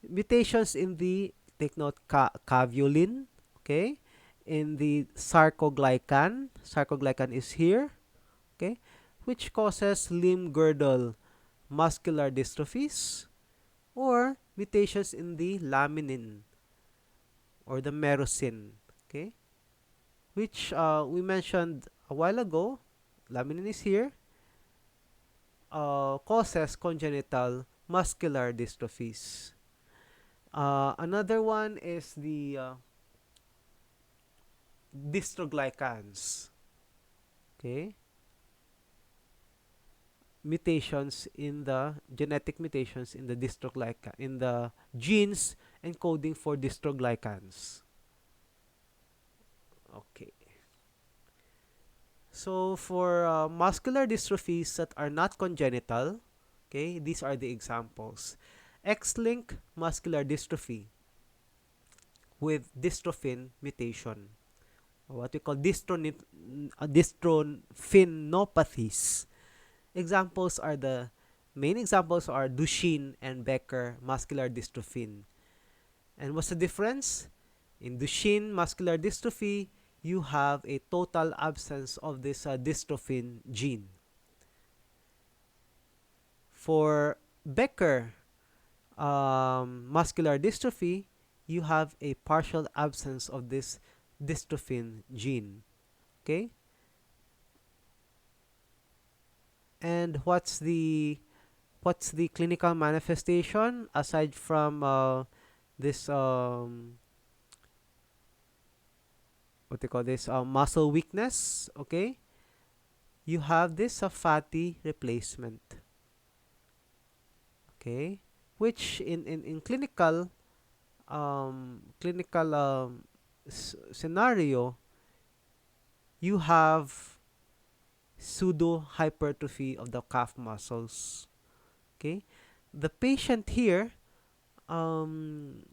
mutations in the, take note, caveolin, okay, in the sarcoglycan is here, okay, which causes limb girdle muscular dystrophies, or mutations in the laminin, or the merosin, okay, which we mentioned a while ago. Laminin is here, causes congenital muscular dystrophies. Another one is the dystroglycans, okay, mutations in the genetic mutations in the dystroglycan in the genes encoding for dystroglycans. Okay. So for muscular dystrophies that are not congenital, okay, these are the examples. X-linked muscular dystrophy with dystrophin mutation, or what we call dystrophinopathies. Examples are the main examples are Duchenne and Becker muscular dystrophin. And what's the difference? In Duchenne muscular dystrophy, you have a total absence of this dystrophin gene. For Becker muscular dystrophy, you have a partial absence of this dystrophin gene. Okay? And what's the clinical manifestation aside from this what they call this muscle weakness? Okay, you have this fatty replacement. Okay, which in clinical scenario, you have pseudo hypertrophy of the calf muscles. Okay, the patient here um,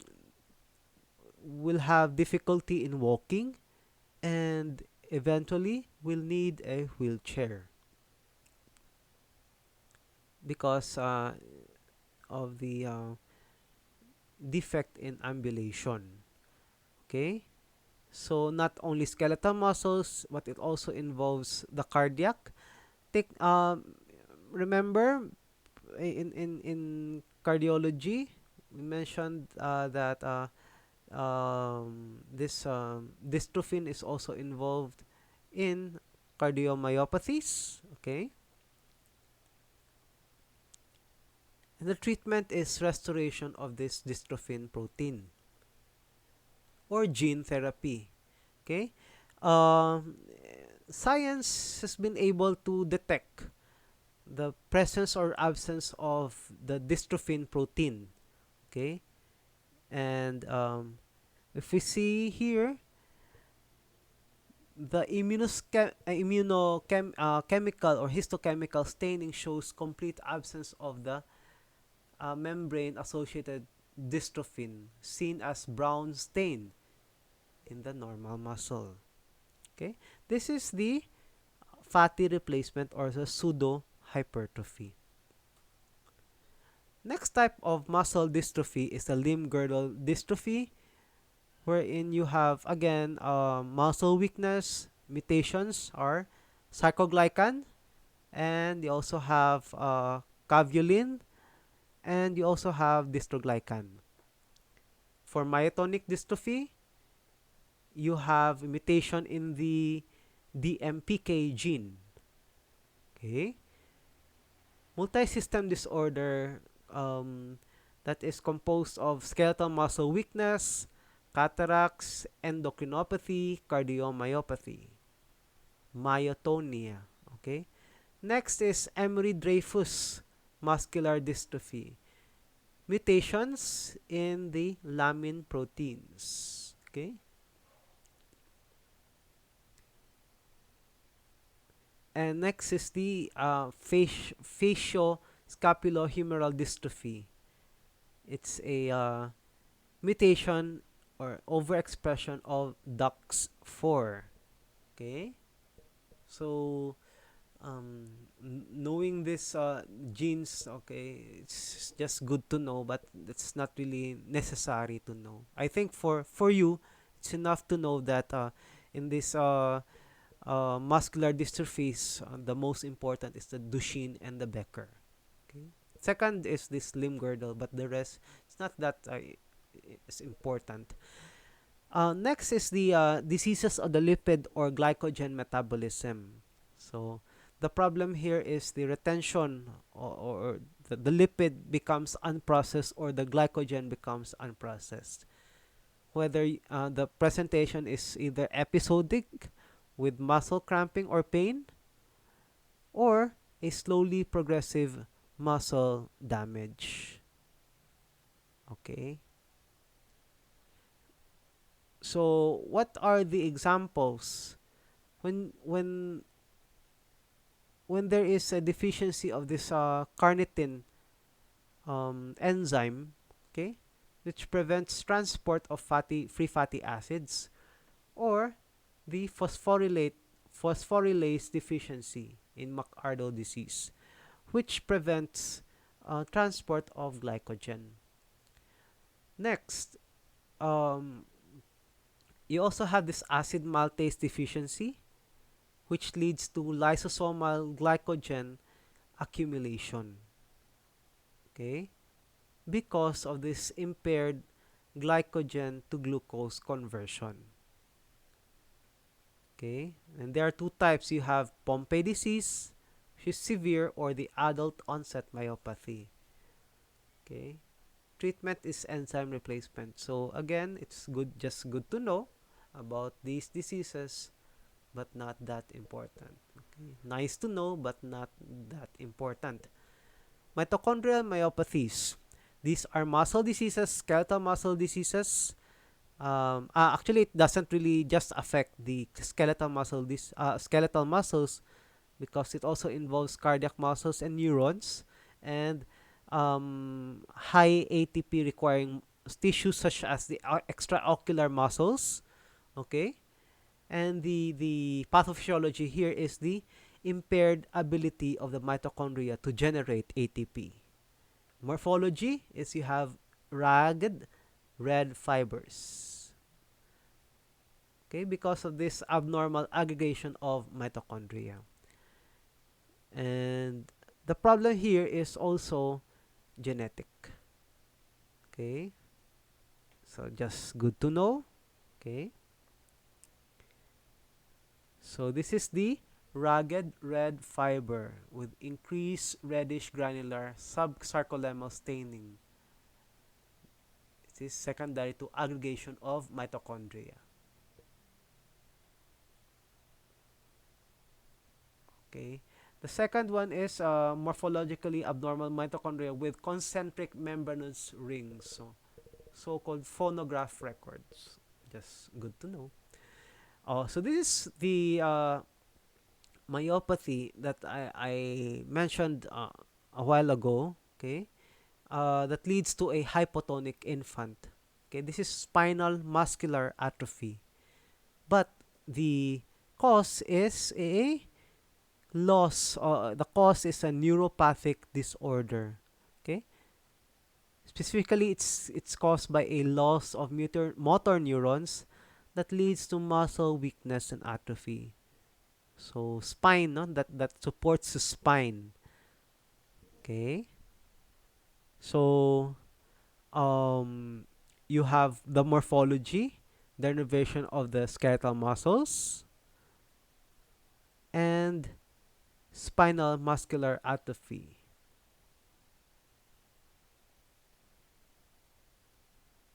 will have difficulty in walking and eventually will need a wheelchair because of the defect in ambulation. Okay, so not only skeletal muscles, but it also involves the cardiac. Take remember in cardiology, we mentioned that this dystrophin is also involved in cardiomyopathies. Okay, and the treatment is restoration of this dystrophin protein or gene therapy. Okay, um, science has been able to detect the presence or absence of the dystrophin protein. Okay, and if we see here, the chemical or histochemical staining shows complete absence of the membrane associated dystrophin, seen as brown stain in the normal muscle. Okay, this is the fatty replacement or the pseudo hypertrophy. Next type of muscle dystrophy is the limb girdle dystrophy, wherein you have again muscle weakness, mutations are sarcoglycan, and you also have caveolin, and you also have dystroglycan. For myotonic dystrophy, you have mutation in the DMPK gene. Okay, multi-system disorder that is composed of skeletal muscle weakness, cataracts, endocrinopathy, cardiomyopathy, myotonia. Okay. Next is Emery-Dreifuss muscular dystrophy. Mutations in the lamin proteins. Okay. And next is the facioscapulohumeral dystrophy. It's a mutation or overexpression of DUX4. Okay. So knowing this genes, okay, it's just good to know, but it's not really necessary to know. I think for you, it's enough to know that in this muscular dystrophies, the most important is the Duchenne and the Becker. Okay. Second is this limb girdle, but the rest it's not that is important. Next is the diseases of the lipid or glycogen metabolism. So the problem here is the retention, or the lipid becomes unprocessed or the glycogen becomes unprocessed. Whether the presentation is either episodic with muscle cramping or pain, or a slowly progressive muscle damage. Okay. So what are the examples when there is a deficiency of this carnitine enzyme, okay, which prevents transport of free fatty acids, or the phosphorylase deficiency in McArdle disease, which prevents transport of glycogen. Next, um, you also have this acid maltase deficiency, which leads to lysosomal glycogen accumulation. Okay, because of this impaired glycogen to glucose conversion. Okay, and there are two types. You have Pompe disease, which is severe, or the adult onset myopathy. Okay, treatment is enzyme replacement. So again, it's good to know about these diseases, but not that important. Okay, nice to know, but not that important. Mitochondrial myopathies. These are muscle diseases, skeletal muscle diseases. Actually, it doesn't really just affect the skeletal muscles, because it also involves cardiac muscles and neurons, and high ATP requiring tissues such as the extraocular muscles. Okay, and the pathophysiology here is the impaired ability of the mitochondria to generate ATP. Morphology is you have ragged red fibers. Okay, because of this abnormal aggregation of mitochondria. And the problem here is also genetic. Okay, so just good to know. Okay, so this is the ragged red fiber with increased reddish granular subsarcolemmal staining. It is secondary to aggregation of mitochondria. Okay. The second one is morphologically abnormal mitochondria with concentric membranous rings. So, so-called phonograph records. Just good to know. So this is the myopathy that I mentioned a while ago. Okay. That leads to a hypotonic infant. Okay. This is spinal muscular atrophy. But the cause is a loss. The cause is a neuropathic disorder. Okay, specifically it's caused by a loss of motor neurons that leads to muscle weakness and atrophy. So spine, no, that supports the spine. Okay, so you have the morphology, the innervation of the skeletal muscles, and spinal muscular atrophy.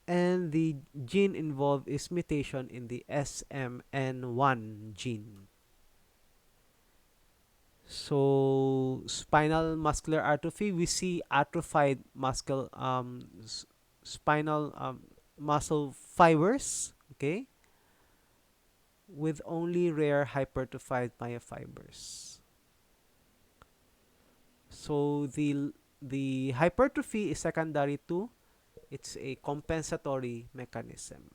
And the gene involved is mutation in the SMN1 gene. So spinal muscular atrophy, we see atrophied spinal muscle fibers, okay, with only rare hypertrophied myofibers. So the hypertrophy is secondary to, it's a compensatory mechanism.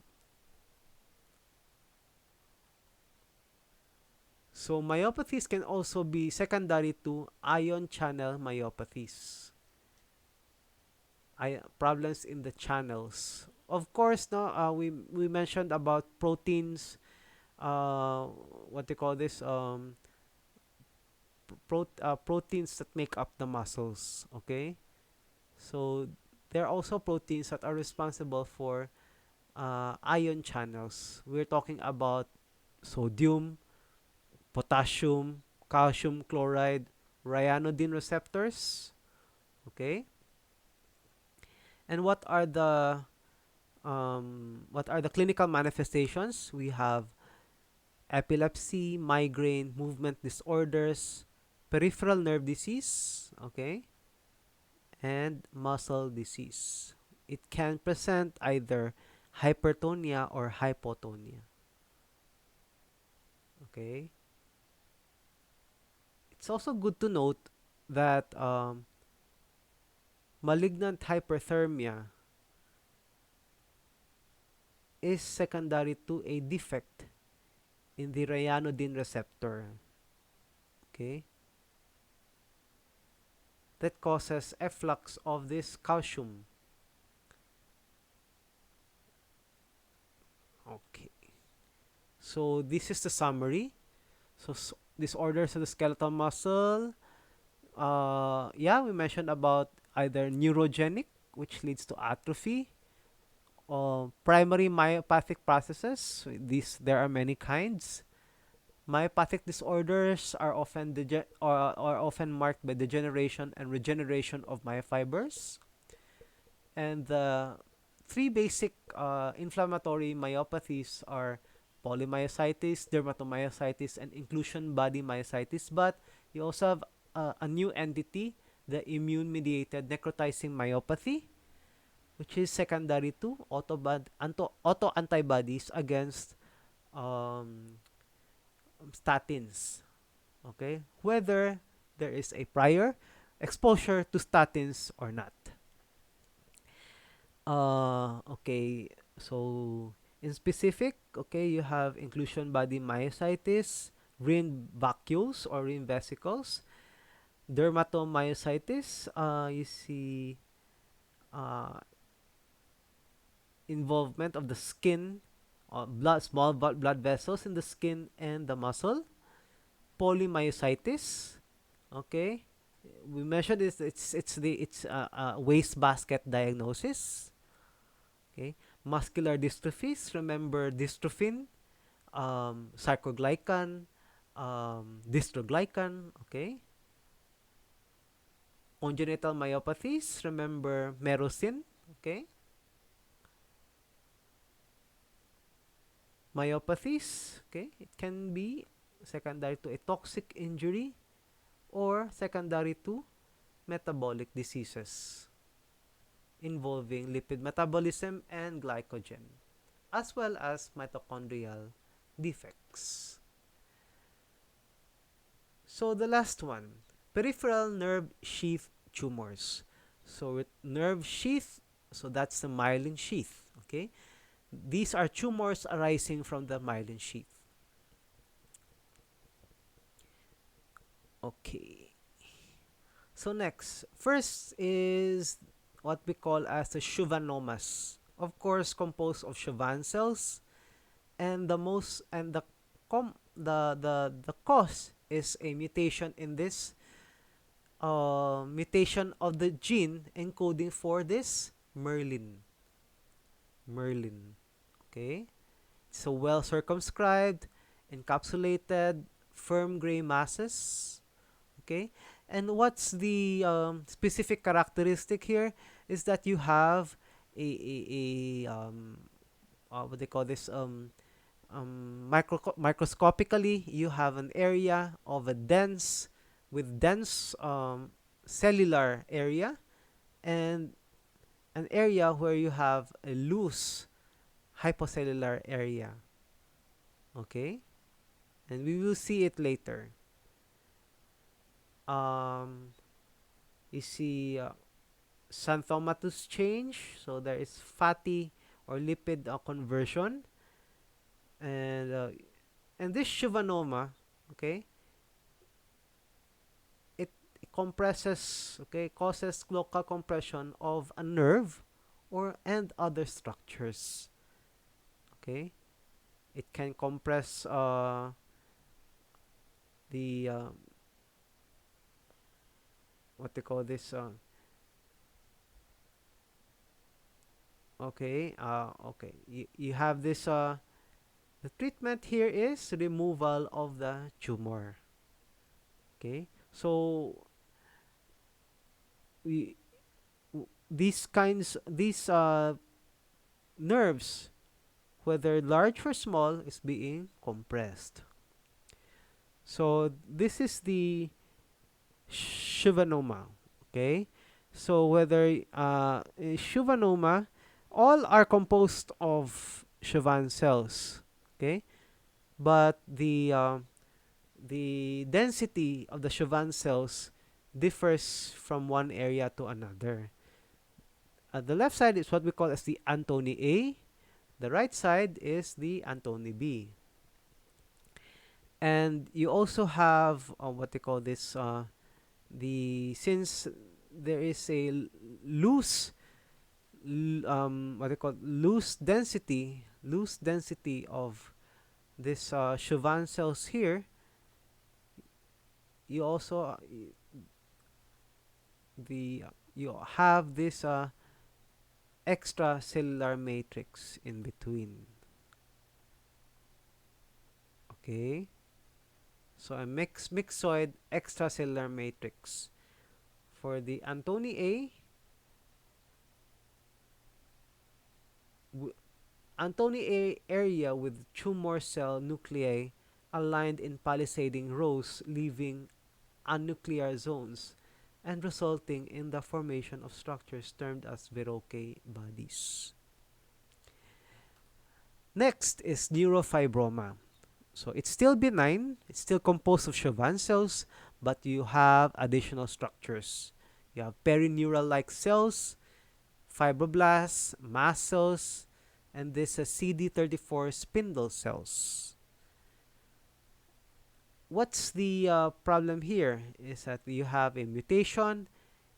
So myopathies can also be secondary to ion channel myopathies. Problems in the channels. Of course, no, we mentioned about proteins. What they call this? Proteins that make up the muscles. Okay, so there are also proteins that are responsible for ion channels. We're talking about sodium, potassium, calcium chloride, ryanodine receptors. Okay, and what are the clinical manifestations? We have epilepsy, migraine, movement disorders, peripheral nerve disease, okay, and muscle disease. It can present either hypertonia or hypotonia. Okay. It's also good to note that malignant hyperthermia is secondary to a defect in the ryanodine receptor. Okay. That causes efflux of this calcium. Okay. So this is the summary. So disorders of the skeletal muscle. Yeah, we mentioned about either neurogenic, which leads to atrophy, primary myopathic processes. There are many kinds. Myopathic disorders are are often marked by degeneration and regeneration of myofibers. And the three basic inflammatory myopathies are polymyositis, dermatomyositis, and inclusion body myositis. But you also have a new entity, the immune-mediated necrotizing myopathy, which is secondary to auto-antibodies against um, statins. Okay, whether there is a prior exposure to statins or not. Okay, so in specific, okay, you have inclusion body myositis, ring vacuoles or ring vesicles, dermatomyositis. You see uh, involvement of the skin, small blood vessels in the skin and the muscle. Polymyositis. Okay, we mentioned this. It's waste basket diagnosis. Okay, muscular dystrophies. Remember dystrophin, sarcoglycan, dystroglycan. Okay, congenital myopathies. Remember merosin. Okay, myopathies. Okay, it can be secondary to a toxic injury or secondary to metabolic diseases involving lipid metabolism and glycogen, as well as mitochondrial defects. So the last one, peripheral nerve sheath tumors. So with nerve sheath, so that's the myelin sheath, okay? These are tumors arising from the myelin sheath. Okay. So next, first is what we call as the schwannomas. Of course, composed of Schwann cells, and the cause is a mutation in this mutation of the gene encoding for this Merlin. Okay, so well circumscribed, encapsulated, firm gray masses. Okay, and what's the specific characteristic here is that you have a what they call this microscopically you have an area of a dense cellular area and an area where you have a loose hypocellular area. Okay, and we will see it later. um you see xanthomatous change, so there is fatty or lipid conversion, and uh, and this schwannoma, okay, it compresses, okay, causes local compression of a nerve or and other structures. Okay, it can compress the what they call this Okay, okay. You have this, the treatment here is removal of the tumor. Okay, so we these nerves, whether large or small, is being compressed. So this is the schwannoma. Okay, so whether schwannoma, all are composed of Schwann cells. Okay, but the density of the Schwann cells differs from one area to another. The left side is what we call as the Antony A. The right side is the Antony B. And you also have what they call this, since there is a loose, what they call loose density of this Schwann cells here. You also you have this extracellular matrix in between. Okay, so a mixoid extracellular matrix for the Antony A. Antony A area with tumor cell nuclei aligned in palisading rows, leaving anuclear zones and resulting in the formation of structures termed as Verroque bodies. Next is neurofibroma. So it's still benign, it's still composed of Schwann cells, but you have additional structures. You have perineural-like cells, fibroblasts, mast cells, and this CD34 spindle cells. What's the problem here is that you have a mutation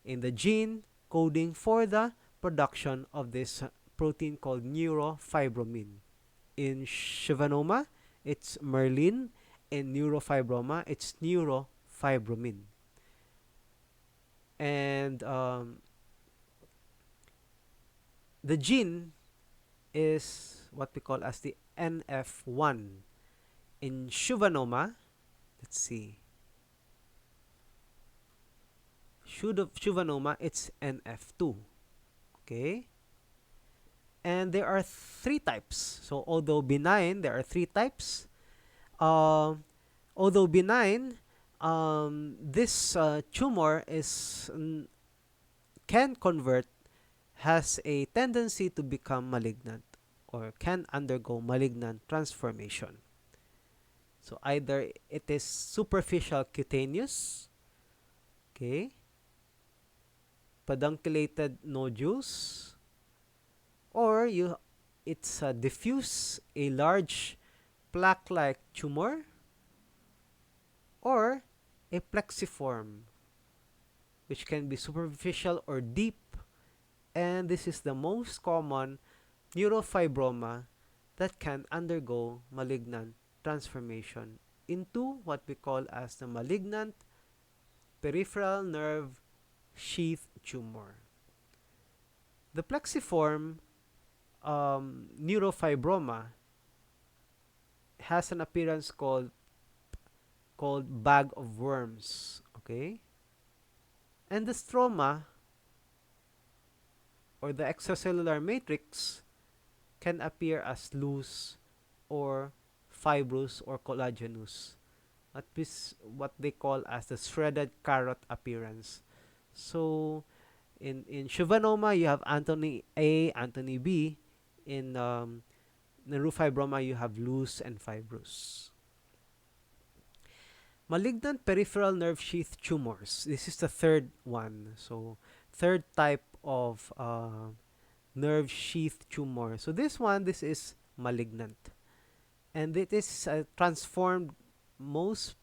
in the gene coding for the production of this protein called neurofibromin. In schwannoma, it's Merlin. In neurofibroma, it's neurofibromin. And the gene is what we call as the NF1. In schwannoma, let's see. Schwannoma, it's NF2. Okay? And there are three types. So, although benign, there are three types. Although benign, this tumor can convert, has a tendency to become malignant or can undergo malignant transformation. So either it is superficial cutaneous, okay, pedunculated nodules, or it's a diffuse, a large plaque-like tumor, or a plexiform, which can be superficial or deep, and this is the most common neurofibroma that can undergo malignant transformation into what we call as the malignant peripheral nerve sheath tumor. The plexiform neurofibroma has an appearance called bag of worms, okay? And the stroma or the extracellular matrix can appear as loose or fibrous or collagenous. That is what they call as the shredded carrot appearance. So in schwannoma, you have Antony A, Antony B. In neurofibroma, you have loose and fibrous. Malignant peripheral nerve sheath tumors. This is the third one. So third type of nerve sheath tumor. So this is malignant, and it is most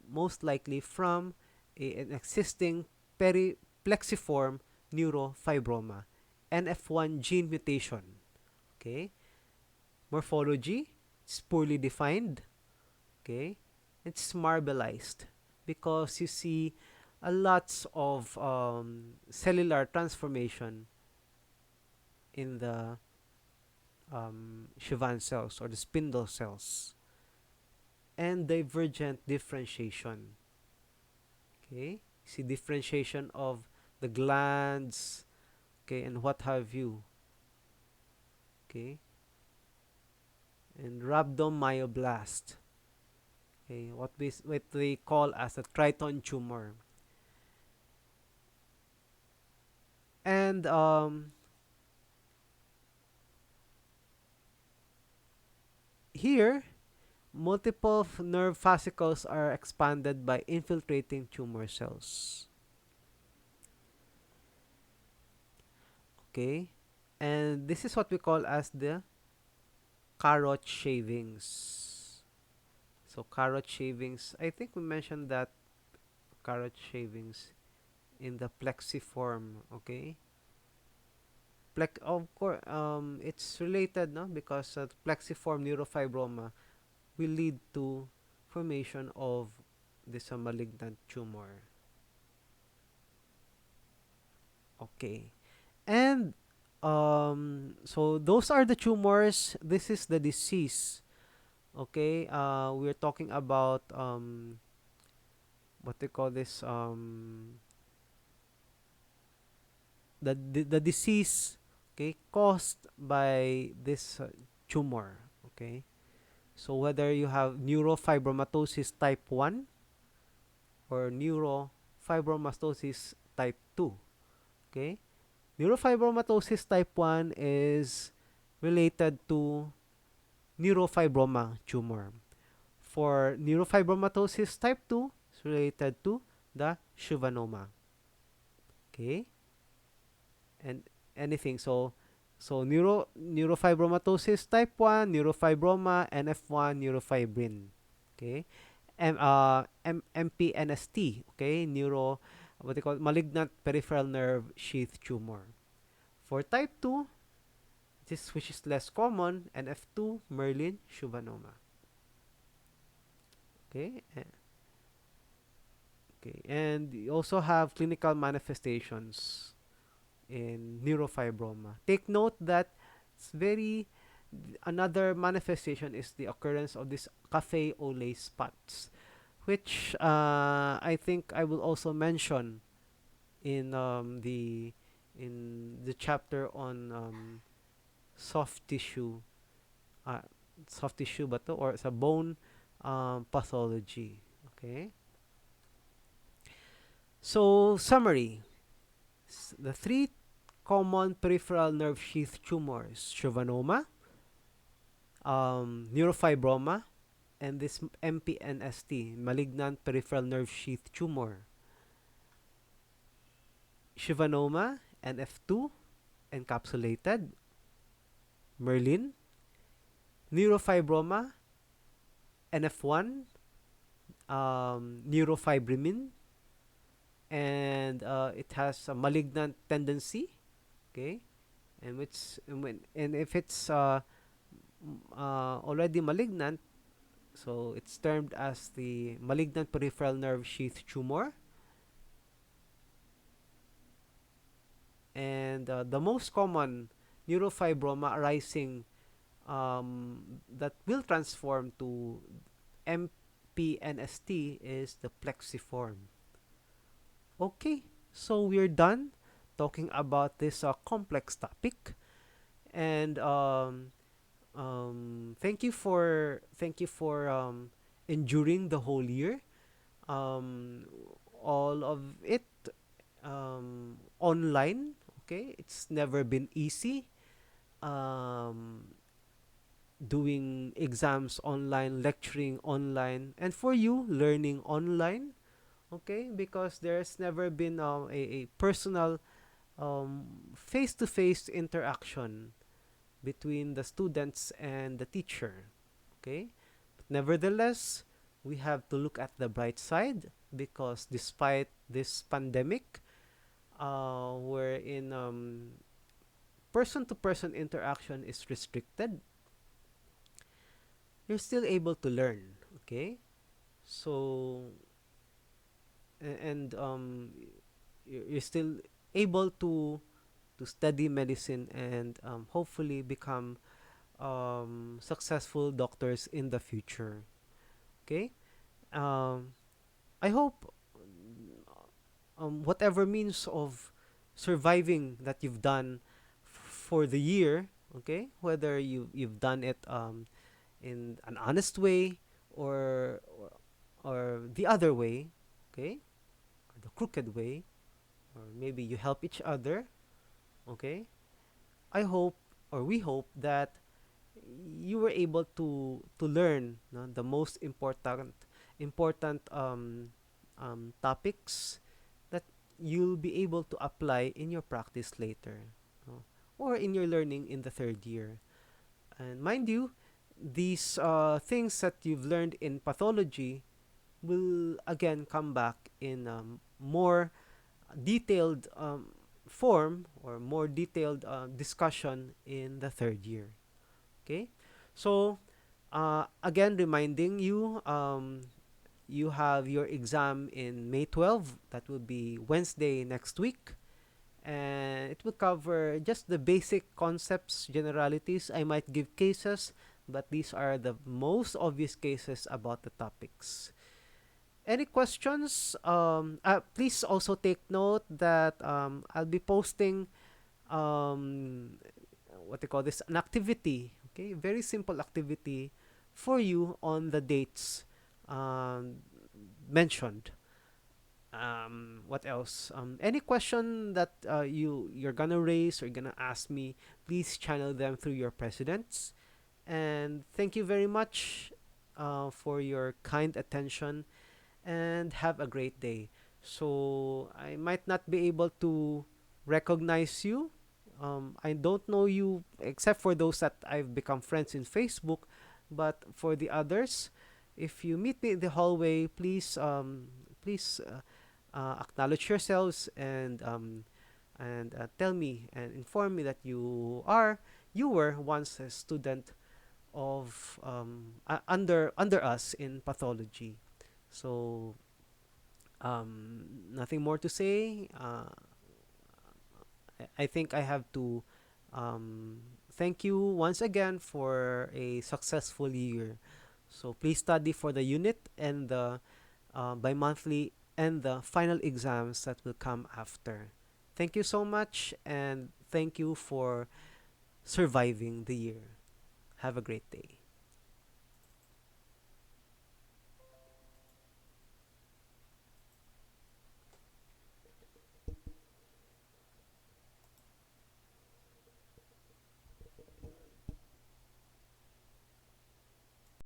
most likely from an existing plexiform neurofibroma, NF1 gene mutation. Okay, morphology is poorly defined. Okay, it's marbleized because you see a lots of cellular transformation in the Schwann cells or the spindle cells, and divergent differentiation. Okay, see differentiation of the glands, okay, and what have you. Okay, and rhabdomyoblast. Okay, what they call as a Triton tumor. And here, multiple nerve fascicles are expanded by infiltrating tumor cells. Okay, and this is what we call as the carrot shavings. So carrot shavings, I think we mentioned that carrot shavings in the plexiform. Okay, of course, it's related, no, because plexiform neurofibroma will lead to formation of this malignant tumor. Okay, and so those are the tumors. This is the disease. Okay, we're talking about what they call this the disease, okay, caused by this tumor. Okay, so whether you have neurofibromatosis type 1 or neurofibromatosis type 2. Okay, neurofibromatosis type 1 is related to neurofibroma tumor. For neurofibromatosis type 2, it's related to the schwannoma. Okay? And anything. So neurofibromatosis type 1, neurofibroma, NF1, neurofibrin. Okay? MPNST, okay? What they call malignant peripheral nerve sheath tumor. For type 2, which is less common, NF2, Merlin, schwannoma. Okay? Okay, and you also have clinical manifestations in neurofibroma. Take note that it's very another manifestation is the occurrence of this cafe au lait spots, which I think I will also mention in the chapter on soft tissue, uh, soft tissue ba to or sa bone pathology. Okay. So summary: the three common peripheral nerve sheath tumors: schwannoma, neurofibroma, and this MPNST, malignant peripheral nerve sheath tumor. Schwannoma, NF2, encapsulated, Merlin, neurofibroma, NF1, neurofibromin, and it has a malignant tendency. Okay, and if it's already malignant, so it's termed as the malignant peripheral nerve sheath tumor. And the most common neurofibroma arising that will transform to MPNST is the plexiform. Okay, so we're done talking about this complex topic, and thank you for enduring the whole year, um, all of it online. Okay, it's never been easy. Um, Doing exams online, lecturing online, and for you, learning online. Okay, because there's never been a personal face-to-face interaction between the students and the teacher. Okay, but nevertheless, we have to look at the bright side because despite this pandemic, wherein person-to-person interaction is restricted, you're still able to learn. Okay, so and you're still able to to study medicine and hopefully become successful doctors in the future. Okay? Um, I hope whatever means of surviving that you've done for the year, okay, whether you've done it in an honest way or or the other way, okay, or the crooked way, or maybe you help each other, okay. I hope or we hope that you were able to learn, no, the most important topics that you'll be able to apply in your practice later, no, or in your learning in the third year. And mind you, these things that you've learned in pathology will again come back in more detailed form or more detailed discussion in the third year. Okay, so again, reminding you, you have your exam in May 12. That will be Wednesday next week. And it will cover just the basic concepts, generalities. I might give cases, but these are the most obvious cases about the topics. Any questions? Please also take note that I'll be posting what they call this, an activity, okay, very simple activity for you on the dates um, mentioned. What else? Any question that you're gonna raise or gonna ask me, please channel them through your presidents. And thank you very much for your kind attention, and have a great day. So I might not be able to recognize you. I don't know you except for those that I've become friends in Facebook, but for the others, if you meet me in the hallway, please acknowledge yourselves and tell me and inform me that you were once a student of under us in pathology. So nothing more to say. I think I have to thank you once again for a successful year. So please study for the unit and the bi-monthly and the final exams that will come after. Thank you so much, and thank you for surviving the year. Have a great day.